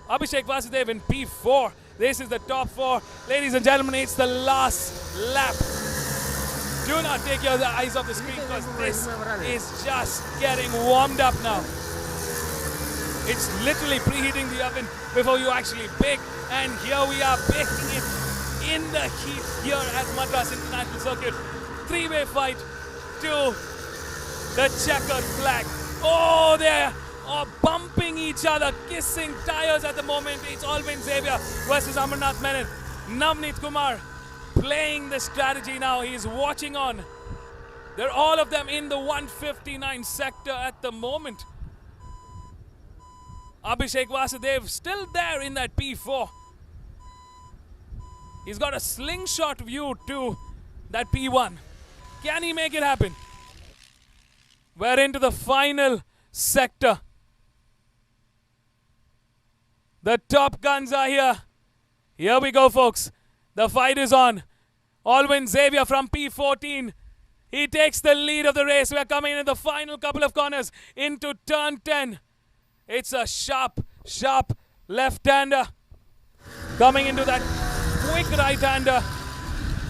Abhishek Vasudev in P4. This is the top 4. Ladies and gentlemen, it's the last lap. Do not take your eyes off the screen, because this is just getting warmed up now. It's literally preheating the oven before you actually bake. And here we are baking it in the heat here at Madras International Circuit. Three-way fight to the checkered flag. Oh, they're bumping each other, kissing tires at the moment. It's Alvin Xavier versus Amarnath Menon. Navneet Kumar playing the strategy now. He's watching on. They're all of them in the 159 sector at the moment. Abhishek Vasudev still there in that P4. He's got a slingshot view to that P1. Can he make it happen? We're into the final sector. The top guns are here. Here we go, folks. The fight is on. Alvin Xavier from P14. He takes the lead of the race. We're coming in the final couple of corners into turn 10. It's a sharp left-hander coming into that quick right-hander.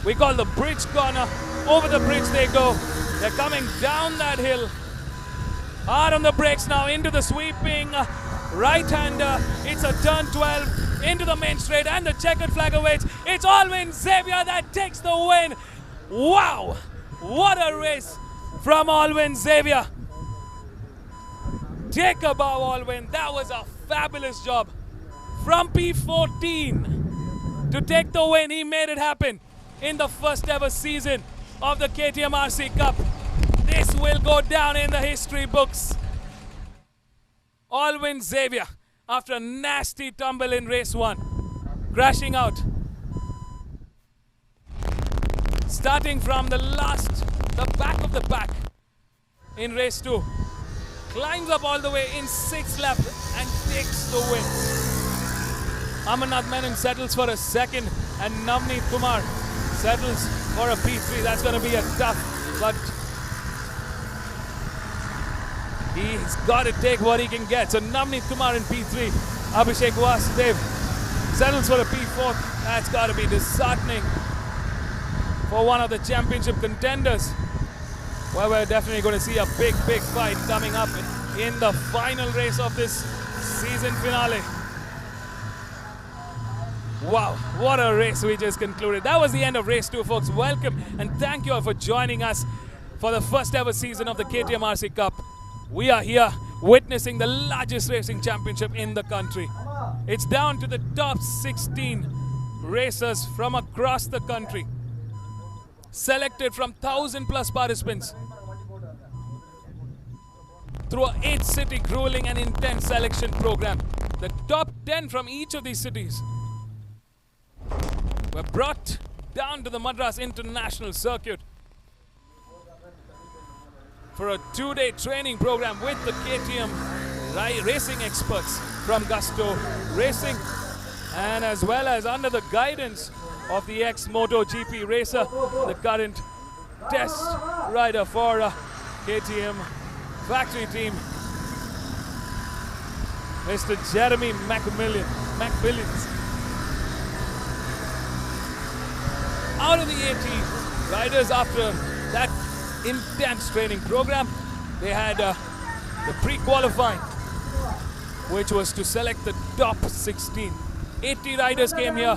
We call the bridge corner. Over the bridge they go. They're coming down that hill. Hard on the brakes now into the sweeping right-hander. It's a turn 12 into the main straight, and the checkered flag awaits. It's Alvin Xavier that takes the win. Wow, what a race from Alvin Xavier. Take a bow, Alvin. That was a fabulous job. From P14 to take the win, he made it happen in the first ever season of the KTM RC Cup. This will go down in the history books. Alvin Xavier, after a nasty tumble in race 1, crashing out. Starting from the back of the pack in race 2. Climbs up all the way in 6th lap and takes the win. Amarnath Menon settles for a second, and Navneet Kumar settles for a P3. That's going to be a tough, but he's got to take what he can get. So Navneet Kumar in P3, Abhishek Vasudev settles for a P4. That's got to be disheartening for one of the championship contenders. Well, we're definitely going to see a big fight coming up in the final race of this season finale. Wow, what a race we just concluded. That was the end of race 2, folks. Welcome and thank you all for joining us for the first ever season of the KTM RC Cup. We are here witnessing the largest racing championship in the country. It's down to the top 16 racers from across the country, selected from 1,000+ participants through an 8-city grueling and intense selection program. The top 10 from each of these cities were brought down to the Madras International Circuit for a 2-day training program with the KTM racing experts from Gusto Racing, and as well as under the guidance of the ex-MotoGP racer, the current test rider for KTM factory team, Mr. Jeremy McMillions. Out of the 18 riders, after that intense training program, they had the pre-qualifying which was to select the top 16. 80 riders came here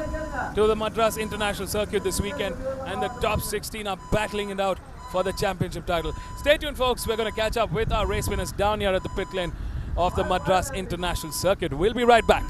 to the Madras International Circuit this weekend, and the top 16 are battling it out for the championship title. Stay tuned, folks. We're going to catch up with our race winners down here at the pit lane of the Madras International Circuit. We'll be right back.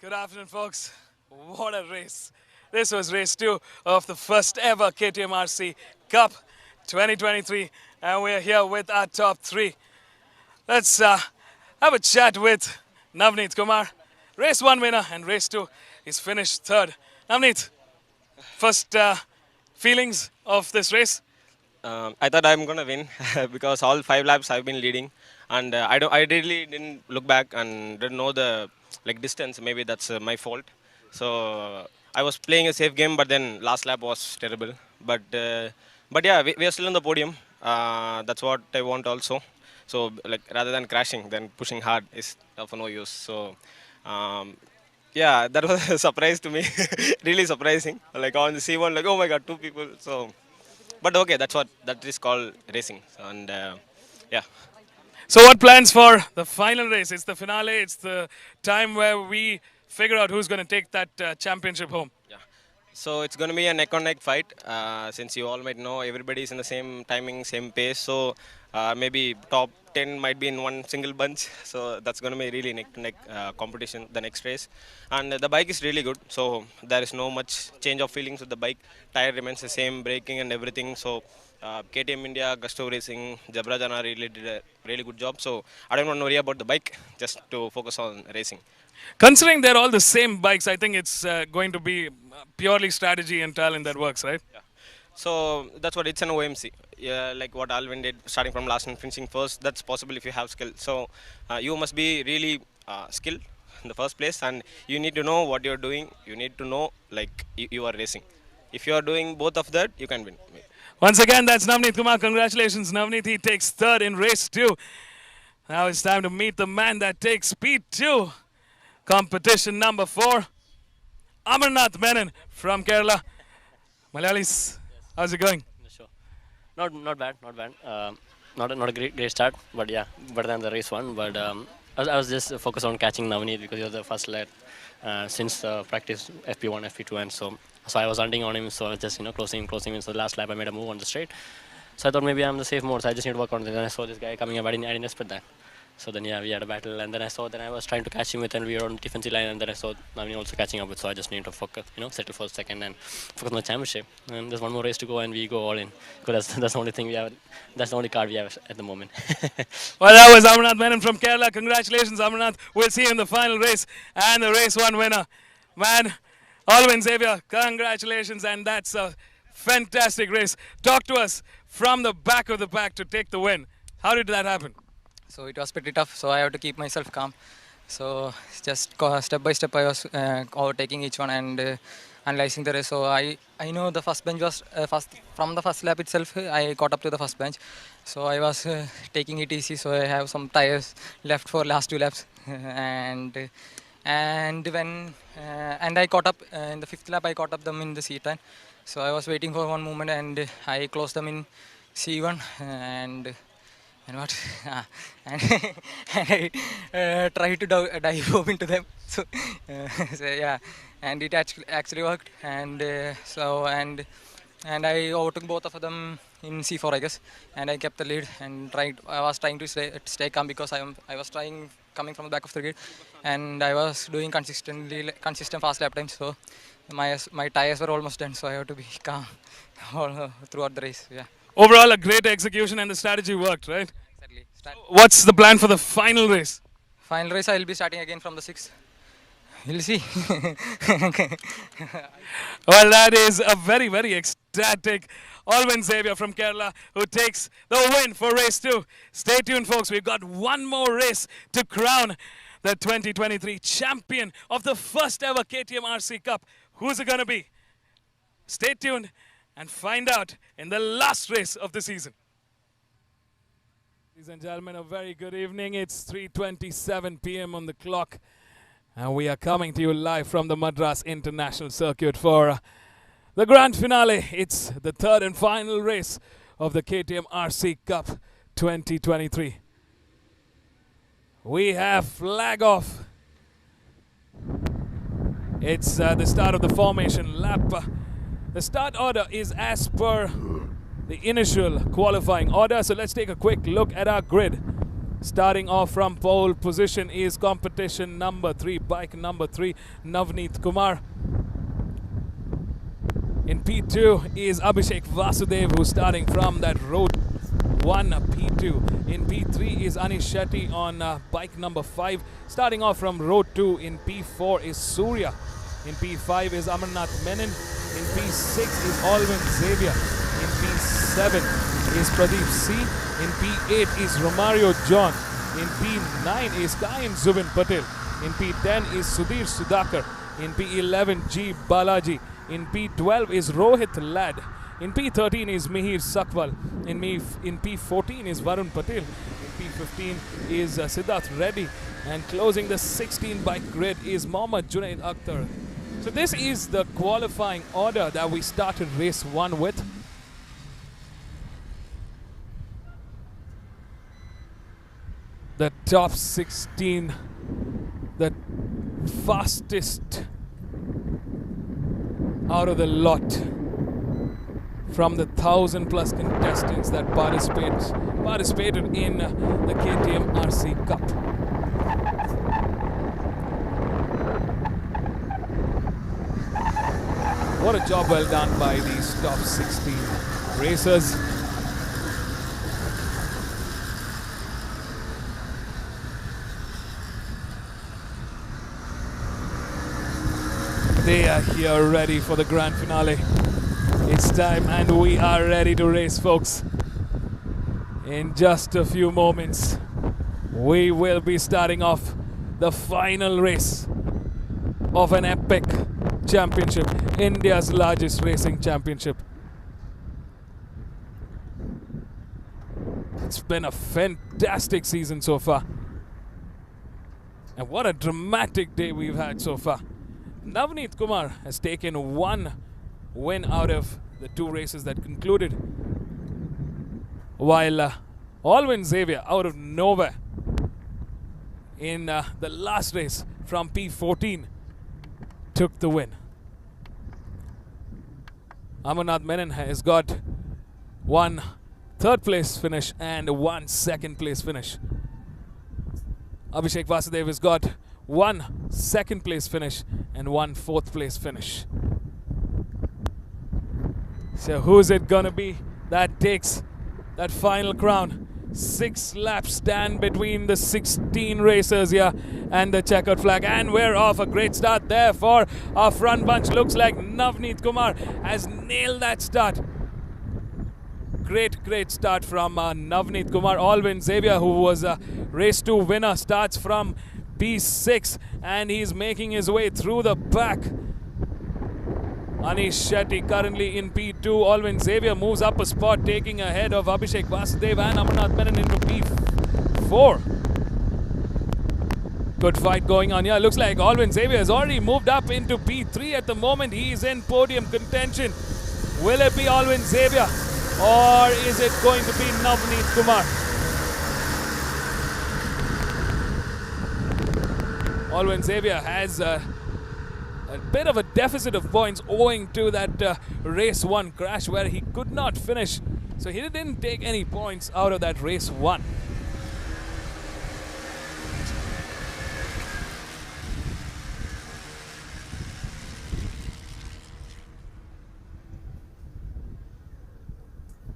Good afternoon, folks. What a race. This was race 2 of the first ever KTMRC Cup 2023, and we're here with our top 3. Let's have a chat with Navneet Kumar. Race 1 winner, and race 2 is finished 3rd. Navneet, first feelings of this race? I thought I'm gonna win because all 5 laps I've been leading, and I really didn't look back and didn't know the distance. Maybe that's my fault. So I was playing a safe game, but then last lap was terrible. But yeah, we are still on the podium. That's what I want also. So rather than crashing, then pushing hard is of no use. So. Yeah, that was a surprise to me. Really surprising. On the C1, oh my god, 2 people. So, but okay, that is called racing. And yeah. So what plans for the final race? It's the finale. It's the time where we figure out who's going to take that championship home. Yeah. So it's going to be a neck-on-neck fight. Since you all might know, everybody is in the same timing, same pace. So maybe top 10 might be in one single bunch. So that's going to be really neck-to-neck competition the next race. And the bike is really good. So there is no much change of feelings with the bike. Tire remains the same, braking and everything. So KTM India, Gusto Racing, Jabra Jana really did a really good job. So I don't want to worry about the bike, just to focus on racing. Considering they're all the same bikes, I think it's going to be purely strategy and talent that works, right? Yeah. So that's what it's an OMC. Yeah, like what Alvin did, starting from last and finishing first. That's possible if you have skill. So you must be really skilled in the first place, and you need to know what you're doing. You need to know you are racing. If you are doing both of that, you can win. Once again, that's Navneet Kumar. Congratulations, Navneet. He takes 3rd in race 2. Now it's time to meet the man that takes speed 2. Competition number 4. Amarnath Menon from Kerala. Malayalis, how's it going? Sure. Not bad. Not a great start, but yeah, better than the race 1. But I was just focused on catching Navneet because he was the first led since practice FP1, FP2, and so I was hunting on him. So I was just closing him. So the last lap I made a move on the straight. So I thought maybe I'm the safe mode. So I just need to work on it. And then I saw this guy coming up. I didn't expect that. So then yeah, we had a battle, and then I was trying to catch him with, and we were on defensive line, and then I saw Navni also catching up with. So I just need to focus, settle for second and focus on the championship. And there's one more race to go, and we go all in. Because that's the only thing we have. That's the only card we have at the moment. Well, that was Amarnath Menon from Kerala. Congratulations, Amarnath. We'll see you in the final race and the race one winner. Man, Alvin Xavier, congratulations, and that's a fantastic race. Talk to us from the back of the pack to take the win. How did that happen? So it was pretty tough. So I have to keep myself calm. So just step by step I was overtaking each one and analyzing the race. So I know the first bench was from the first lap itself. I caught up to the first bench. So I was taking it easy. So I have some tires left for last 2 laps and when and I caught up in the 5th lap. I caught up them in the C10. So I was waiting for one moment and I closed them in C1 and what? And I tried to dive home into them. So, so yeah, and it actually worked. And and I overtook both of them in C4, I guess. And I kept the lead and I was trying to stay calm because I was trying coming from the back of the grid, and I was doing consistent fast lap times. So my tires were almost done. So I have to be calm all throughout the race. Yeah. Overall, a great execution and the strategy worked, right? Exactly. What's the plan for the final race? Final race, I will be starting again from the 6th. We'll see. Well, that is a very, very ecstatic Alvin Xavier from Kerala who takes the win for race 2. Stay tuned, folks. We've got one more race to crown the 2023 champion of the first ever KTM RC Cup. Who's it going to be? Stay tuned and find out in the last race of the season. Ladies and gentlemen, a very good evening. It's 3:27 p.m. on the clock, and we are coming to you live from the Madras International Circuit for the grand finale. It's the third and final race of the KTM RC Cup 2023. We have flag off. It's the start of the formation lap. The start order is as per the initial qualifying order. So let's take a quick look at our grid. Starting off from pole position is competition number 3, bike number 3, Navneet Kumar. In P2 is Abhishek Vasudev, who's starting from that road 1 P2. In P3 is Anish Shetty on bike number 5. Starting off from road 2 in P4 is Surya. In P5 is Amarnath Menon. In P6 is Alvin Xavier. In P7 is Pradeep C. In P8 is Romario John. In P9 is Kayan Zubin Patel. In P10 is Sudhir Sudhakar. In P11 G Balaji. In P12 is Rohit Lad. In P13 is Mihir Sakwal. In P14 is Varun Patel. In P15 is Siddharth Reddy. And closing the 16 bike grid is Mohammad Junaid Akhtar. So this is the qualifying order that we started race 1 with. The top 16, the fastest out of the lot from the 1,000+ contestants that participated in the KTM RC Cup. What a job well done by these top 16 racers. They are here ready for the grand finale. It's time and we are ready to race, folks. In just a few moments, we will be starting off the final race of an epic championship, India's largest racing championship. It's been a fantastic season so far. And what a dramatic day we've had so far. Navneet Kumar has taken 1 win out of the 2 races that concluded, while Alvin Xavier out of nowhere in the last race from P14 took the win. Amarnath Menon has got 1 third place finish and 1 second place finish. Abhishek Vasudev has got 1 second place finish and 1 fourth place finish. So who's it gonna be that takes that final crown? 6 laps stand between the 16 racers here and the checkered flag, and we're off. A great start there for our front bunch. Looks like Navneet Kumar has nailed that start. Great start from Navneet Kumar. Alvin Xavier, who was a race 2 winner, starts from P6 and he's making his way through the pack. Anish Shetty currently in P2. Alvin Xavier moves up a spot, taking ahead of Abhishek Vasudev and Amarnath Menon into P4. Good fight going on here. Looks like Alvin Xavier has already moved up into P3 at the moment. He's in podium contention. Will it be Alvin Xavier or is it going to be Navneet Kumar? Alvin Xavier has a bit of a deficit of points owing to that race 1 crash where he could not finish. So he didn't take any points out of that race 1.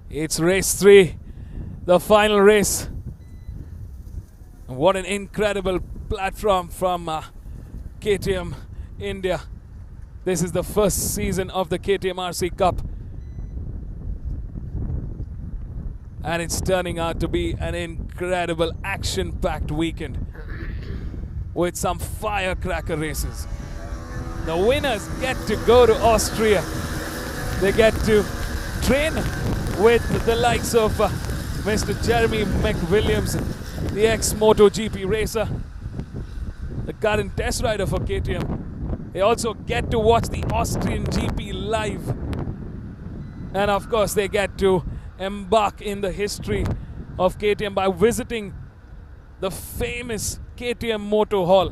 It's race 3, the final race. What an incredible platform from KTM India. This is the first season of the KTM RC Cup. And it's turning out to be an incredible action-packed weekend with some firecracker races. The winners get to go to Austria. They get to train with the likes of Mr. Jeremy McWilliams, the ex-MotoGP racer, the current test rider for KTM. They also get to watch the Austrian GP live. And of course they get to embark in the history of KTM by visiting the famous KTM Moto Hall.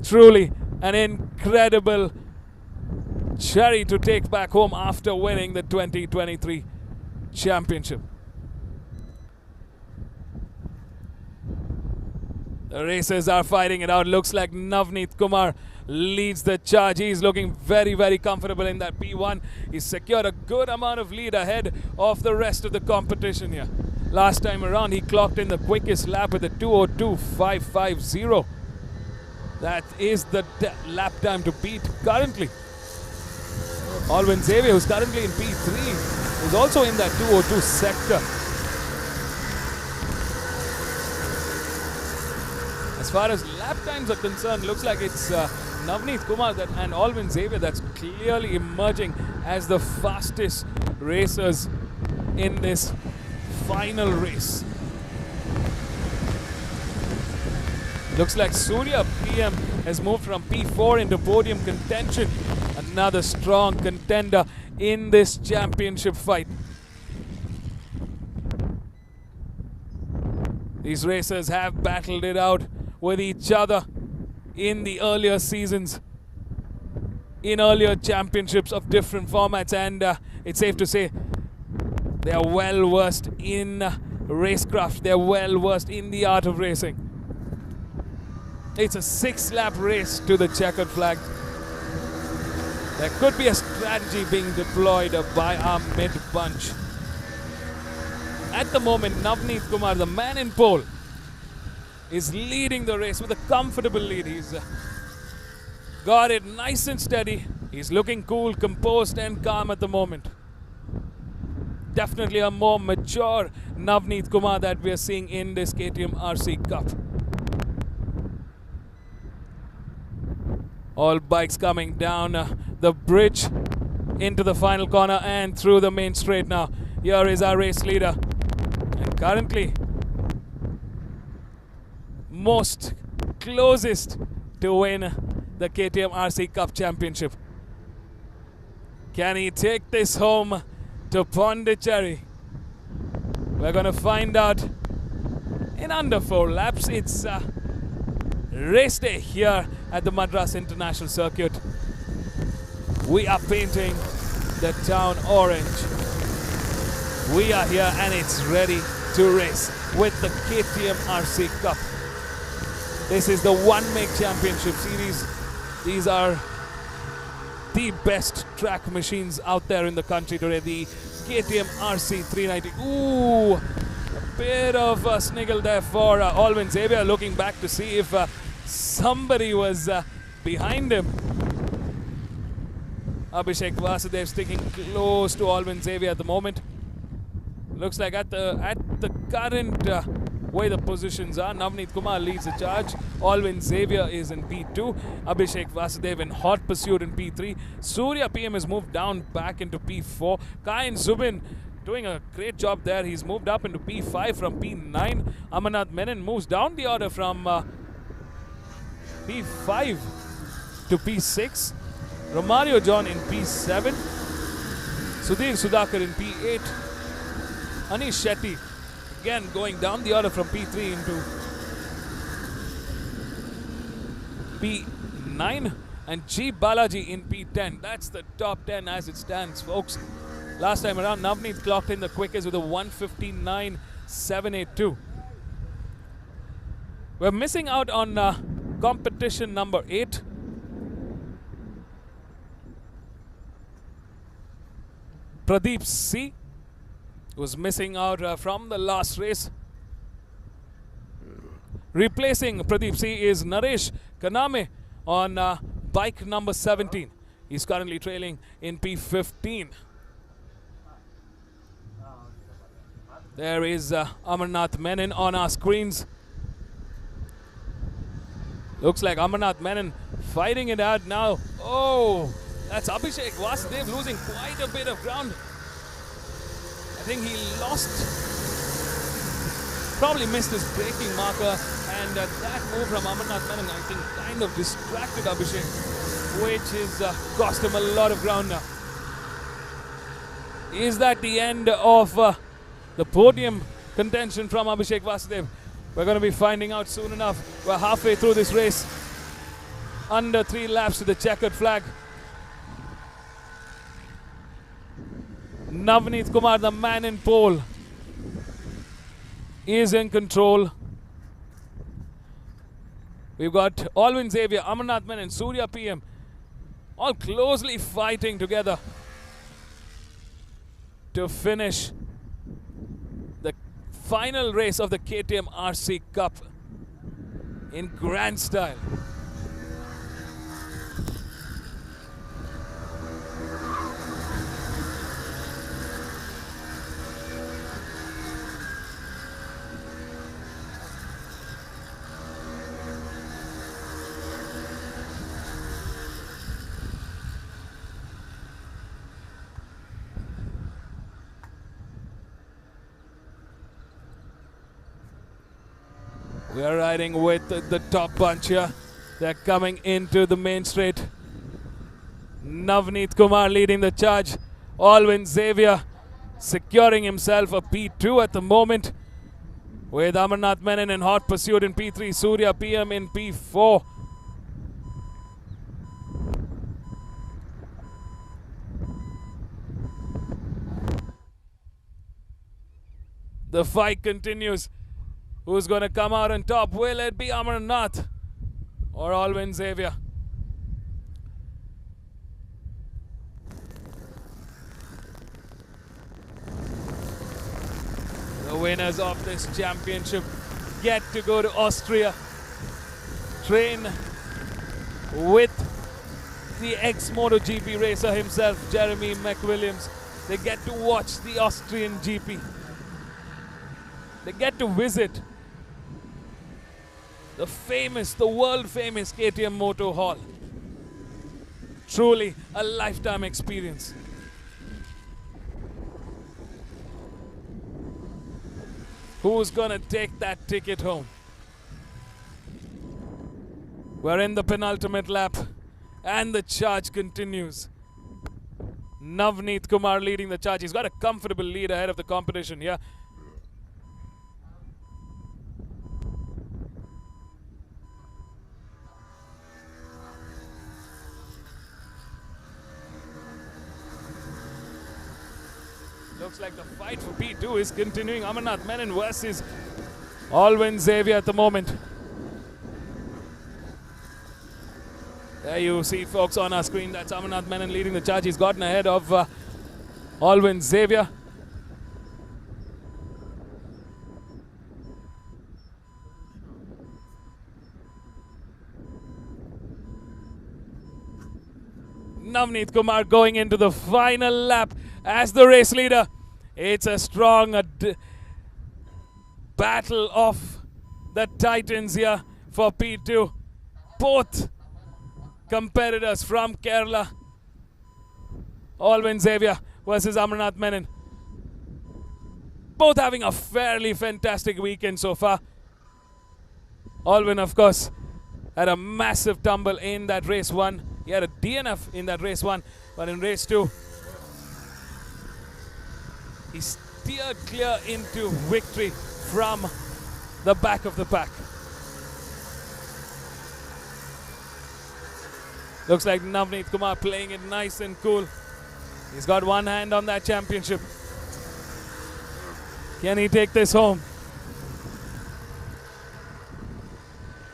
Truly an incredible cherry to take back home after winning the 2023 championship. The racers are fighting it out. Looks like Navneet Kumar leads the charge. He's looking very comfortable in that P1. He's secured a good amount of lead ahead of the rest of the competition here. Last time around he clocked in the quickest lap with a 2:02.550. That is the lap time to beat currently. Alvin Xavier, who's currently in P3, is also in that 2:02 sector. As far as lap times are concerned, looks like it's Navneet Kumar and Alvin Xavier that's clearly emerging as the fastest racers in this final race. Looks like Surya PM has moved from P4 into podium contention. Another strong contender in this championship fight. These racers have battled it out with each other in the earlier seasons, in earlier championships of different formats, and it's safe to say they are well versed in racecraft. They're well versed in the art of racing. It's a 6-lap race to the checkered flag. There could be a strategy being deployed by our mid-bunch. At the moment, Navneet Kumar, the man in pole, is leading the race with a comfortable lead. He's got it nice and steady. He's looking cool, composed and calm at the moment. Definitely a more mature Navneet Kumar that we are seeing in this KTM RC Cup. All bikes coming down the bridge into the final corner and through the main straight now. Here is our race leader. And currently, most closest to win the KTM RC Cup Championship. Can he take this home to Pondicherry? We're going to find out in under 4 laps. It's race day here at the Madras International Circuit. We are painting the town orange. We are here and it's ready to race with the KTM RC Cup. This is the one-make championship series. These are the best track machines out there in the country today. The KTM RC 390. Ooh, a bit of a sniggle there for Alvin Xavier, looking back to see if somebody was behind him. Abhishek Vasudev sticking close to Alvin Xavier at the moment. Looks like at the current way the positions are, Navneet Kumar leads the charge. Alvin Xavier is in P2. Abhishek Vasudev in hot pursuit in P3. Surya PM has moved down back into P4. Kain Zubin doing a great job there. He's moved up into P5 from P9. Amarnath Menon moves down the order from P5 to P6. Romario John in P7. Sudhir Sudhakar in P8. Anish Shetty again going down the order from P3 into P9. And G Balaji in P10. That's the top 10 as it stands, folks. Last time around, Navneet clocked in the quickest with a 1:59.782. We're missing out on competition number 8. Pradeep C was missing out from the last race. Replacing Pradeep C is Naresh Kaname on bike number 17. He's currently trailing in P15. There is Amarnath Menon on our screens. Looks like Amarnath Menon fighting it out now. Oh, that's Abhishek Vasudev losing quite a bit of ground. I think he probably missed his braking marker, and that move from Amarnath Menon, I think, kind of distracted Abhishek, which is cost him a lot of ground now. Is that the end of the podium contention from Abhishek Vasudev? We're going to be finding out soon enough. We're halfway through this race. Under 3 laps to the checkered flag. Navneet Kumar, the man in pole, is in control. We've got Alvin Xavier, Amarnath Menon, Surya PM, all closely fighting together to finish the final race of the KTM RC Cup in grand style. We are riding with the top bunch here. They're coming into the main straight. Navneet Kumar leading the charge. Alvin Xavier securing himself a P2 at the moment, with Amarnath Menon in hot pursuit in P3. Surya PM in P4. The fight continues. Who's going to come out on top? Will it be Amarnath or Alvin Xavier? The winners of this championship get to go to Austria, train with the ex-MotoGP racer himself, Jeremy McWilliams. They get to watch the Austrian GP. They get to visit the world-famous KTM Moto Hall. Truly a lifetime experience. Who's gonna take that ticket home? We're in the penultimate lap, and the charge continues. Navneet Kumar leading the charge. He's got a comfortable lead ahead of the competition here. looks like the fight for P2 is continuing. Amarnath Menon versus Alvin Xavier at the moment. There you see, folks, on our screen, that's Amarnath Menon leading the charge. He's gotten ahead of Alvin Xavier. Navneet Kumar going into the final lap as the race leader. It's a strong battle of the Titans here for P2. Both competitors from Kerala. Alvin Xavier versus Amarnath Menon. Both having a fairly fantastic weekend so far. Alvin, of course, had a massive tumble in that race 1. He had a DNF in that race 1, but in race 2, he steered clear into victory from the back of the pack. Looks like Navneet Kumar playing it nice and cool. He's got one hand on that championship. Can he take this home?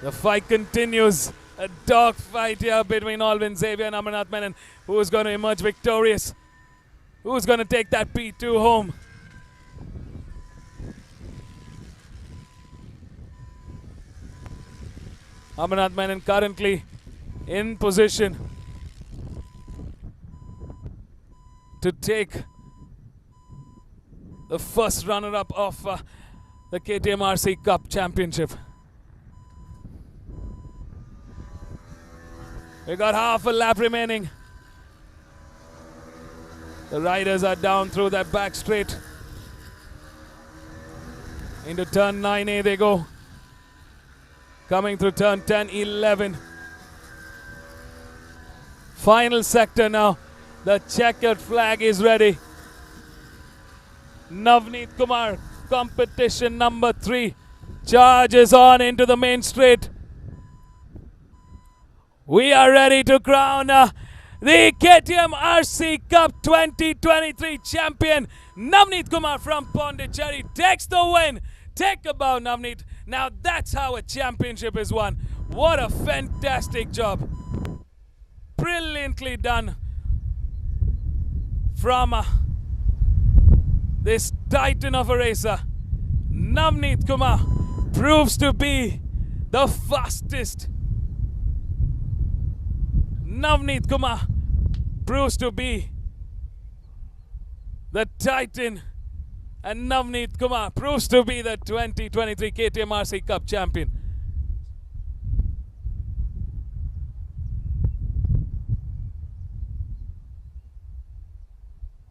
The fight continues. A dog fight here between Alvin Xavier and Amarnath Menon. Who is going to emerge victorious? Who's going to take that P2 home? Amarnath Menon currently in position to take the first runner-up of the KTM Cup Championship. We got half a lap remaining. The riders are down through that back straight. Into turn 9A they go. Coming through turn 10, 11. Final sector now. The checkered flag is ready. Navneet Kumar, competition number 3, charges on into the main straight. We are ready to crown the KTM RC Cup 2023 champion. Navneet Kumar from Pondicherry takes the win. Take a bow, Navneet. Now that's how a championship is won. What a fantastic job. Brilliantly done from this titan of a racer. Navneet Kumar proves to be the fastest. Navneet Kumar proves to be the titan, and Navneet Kumar proves to be the 2023 KTM RC Cup champion.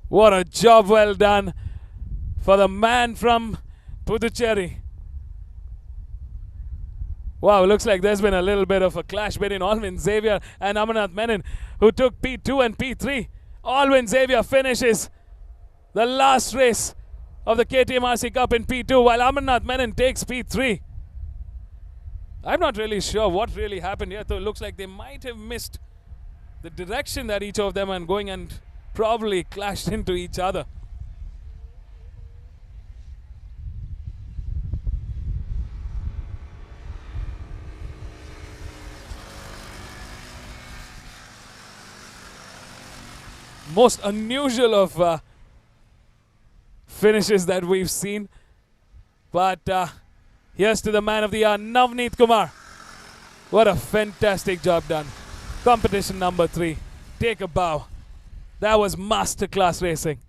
What a job well done for the man from Puducherry. Wow, looks like there's been a little bit of a clash between Alvin Xavier and Amarnath Menon, who took P2 and P3. Alvin Xavier finishes the last race of the KTM RC Cup in P2, while Amarnath Menon takes P3. I'm not really sure what really happened here, though. It looks like they might have missed the direction that each of them are going and probably clashed into each other. Most unusual of finishes that we've seen. But here's to the man of the hour, Navneet Kumar. What a fantastic job done. Competition number 3. Take a bow. That was masterclass racing.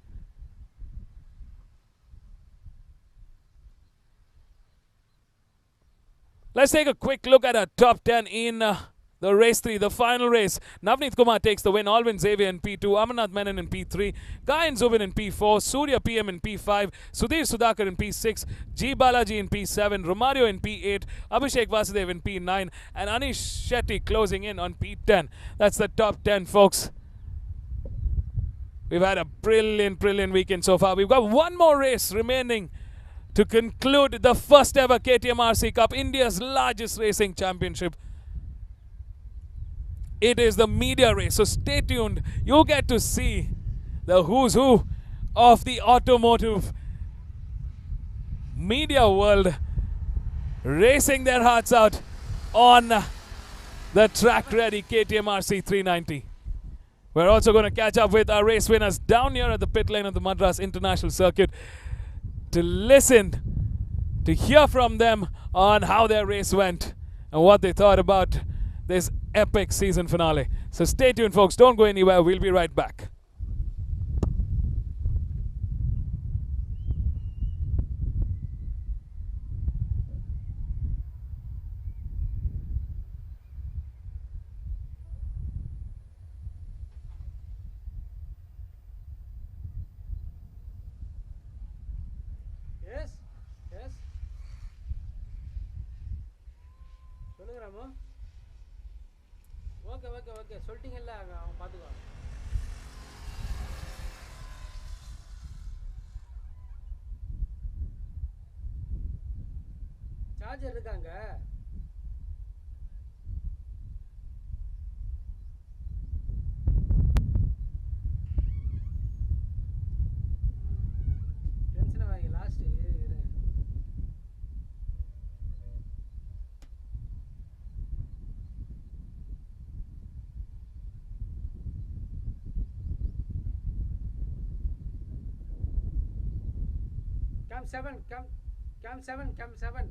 Let's take a quick look at our top 10 in the race 3, the final race. Navneet Kumar takes the win. Alvin Xavier in P2, Amarnath Menon in P3, Gayan Zubin in P4, Surya PM in P5, Sudhir Sudhakar in P6, G Balaji in P7, Romario in P8, Abhishek Vasudev in P9, and Anish Shetty closing in on P10. That's the top 10, folks. We've had a brilliant weekend so far. We've got one more race remaining to conclude the first ever KTM RC Cup, India's largest racing championship. It is the media race, so stay tuned. You'll get to see the who's who of the automotive media world racing their hearts out on the track-ready KTM RC 390. We're also going to catch up with our race winners down here at the pit lane of the Madras International Circuit to listen, to hear from them on how their race went and what they thought about this epic season finale. So stay tuned, folks. Don't go anywhere. We'll be right back. Yes, yes. சொல்லுங்க Ramu. Okay okay okay சொல்லிட்டீங்கல்ல அவன் பார்த்துக்கோ. Charger இருக்காங்க. Tension ஆகாதீங்க last இரு. Come seven, come seven, come seven.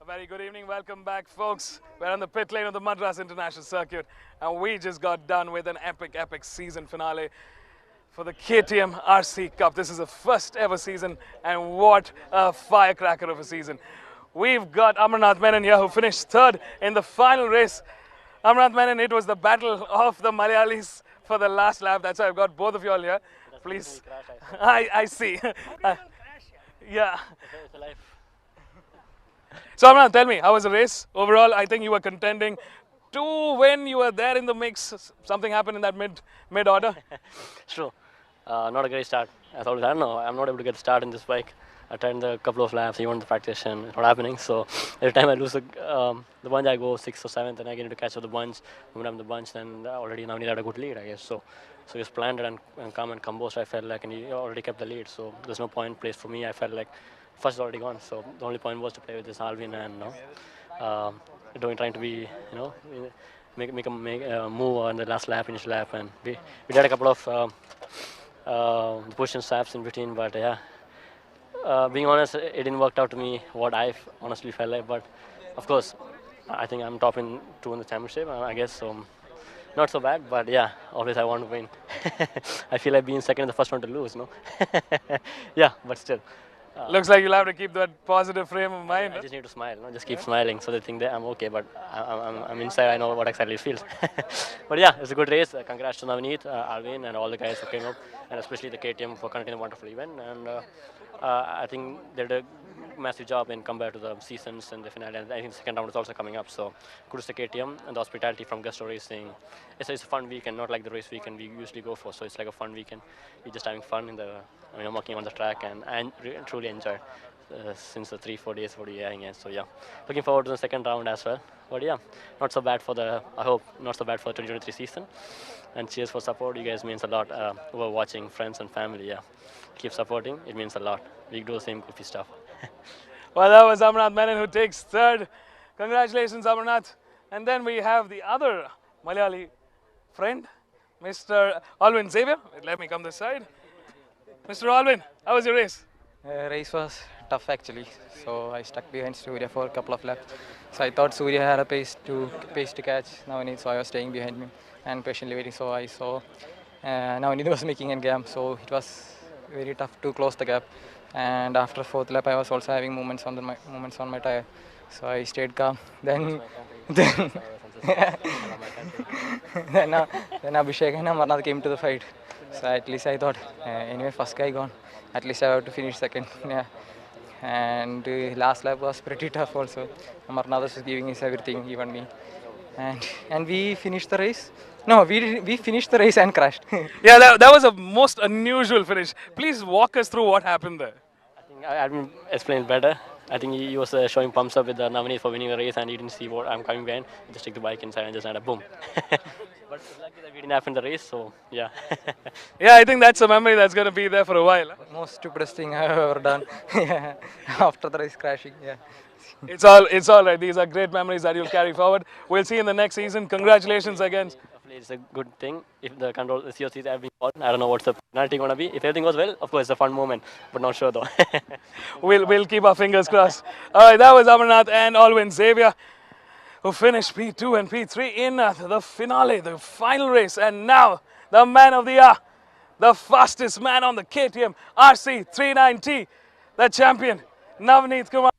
A very good evening. Welcome back, folks. We're on the pit lane of the Madras International Circuit, and we just got done with an epic season finale for the KTM RC Cup. This is the first ever season, and what a firecracker of a season. We've got Amrnath Menon here, who finished third in the final race. Amrnath Menon, it was the battle of the Malayalis for the last lap. That's why I've got both of you all here. Please. I see. Yeah. So Amrnath, tell me, how was the race? Overall, I think you were contending to win. You were there in the mix. Something happened in that mid order. True. Not a great start. I thought, I don't know, I'm not able to get a start in this bike. I tried a couple of laps, even the practice session, it's not happening. So every time I lose the bunch, I go 6th or 7th, and I get to catch up the bunch. When I'm the bunch, then already now had a good lead, I guess. So just planned it and calm and composed, I felt like, and he already kept the lead. So there's no point placed for me. I felt like first is already gone. So the only point was to play with this Alvin and trying to be, make a move on the last lap, finish lap, and we did a couple of push and slaps in between. But yeah, being honest, it didn't work out to me what honestly felt like. But of course, I think I'm top in two in the championship. I guess so. Not so bad, but yeah, always I want to win. I feel like being second is the first one to lose, no? Yeah, but still. Looks like you'll have to keep that positive frame of mind. I just need to smile, no? Just keep smiling so they think that I'm okay, but I'm inside, I know what exactly it feels. But yeah, it's a good race. Congrats to Navneet, Alvin, and all the guys who came up, and especially the KTM for conducting a wonderful event. And I think they did a massive job in compared to the seasons and the finale. And I think the second round is also coming up. So kudos to KTM and the hospitality from Gusto Racing. It's a fun weekend, not like the race weekend we usually go for. So it's like a fun weekend. We're just having fun I'm working on the track, and I truly enjoyed since the 3-4 days for the year. So yeah, looking forward to the second round as well. But yeah, not so bad for I hope not so bad for the 2023 season. And cheers for support. You guys means a lot. Who are watching, friends and family. Yeah, keep supporting. It means a lot. We do the same goofy stuff. Well, that was Amarnath Menon who takes third. Congratulations, Amarnath. And then we have the other Malayali friend, Mr. Alvin Xavier. Let me come this side. Mr. Alvin, how was your race? Race was tough actually, so I stuck behind Surya for a couple of laps. So I thought Surya had a pace to catch Navneet, so I was staying behind him and patiently waiting. So I saw Navneet was making a gap, so it was very tough to close the gap. And after fourth lap, I was also having movements on my tire, so I stayed calm. Then then then Abhishek and Amarnath came to the fight. So at least I thought, anyway, first guy gone. At least I have to finish second. Yeah. And last lap was pretty tough also. Amarnath was giving his everything, even me. And we finished the race. No, we finished the race and crashed. Yeah, that was a most unusual finish. Please walk us through what happened there. I think Admin explained better. I think he was showing pumps up with the Navneet for winning the race, and he didn't see what I'm coming behind. He just took the bike inside and just had a boom. But it's lucky that we didn't happen the race, so yeah. Yeah, I think that's a memory that's going to be there for a while. Most stupidest thing I've ever done. Yeah. After the race crashing. Yeah. It's all right. These are great memories that you'll carry forward. We'll see you in the next season. Congratulations again. Hopefully it's a good thing. If the control, the COCs have been called, I don't know what's the penalty going to be. If everything goes well, of course, it's a fun moment, but not sure though. We'll keep our fingers crossed. All right, that was Amarnath and Alvin Xavier, who finished P2 and P3 in the finale, the final race. And now, the man of the hour, the fastest man on the KTM RC 39T, the champion, Navneet Kumar.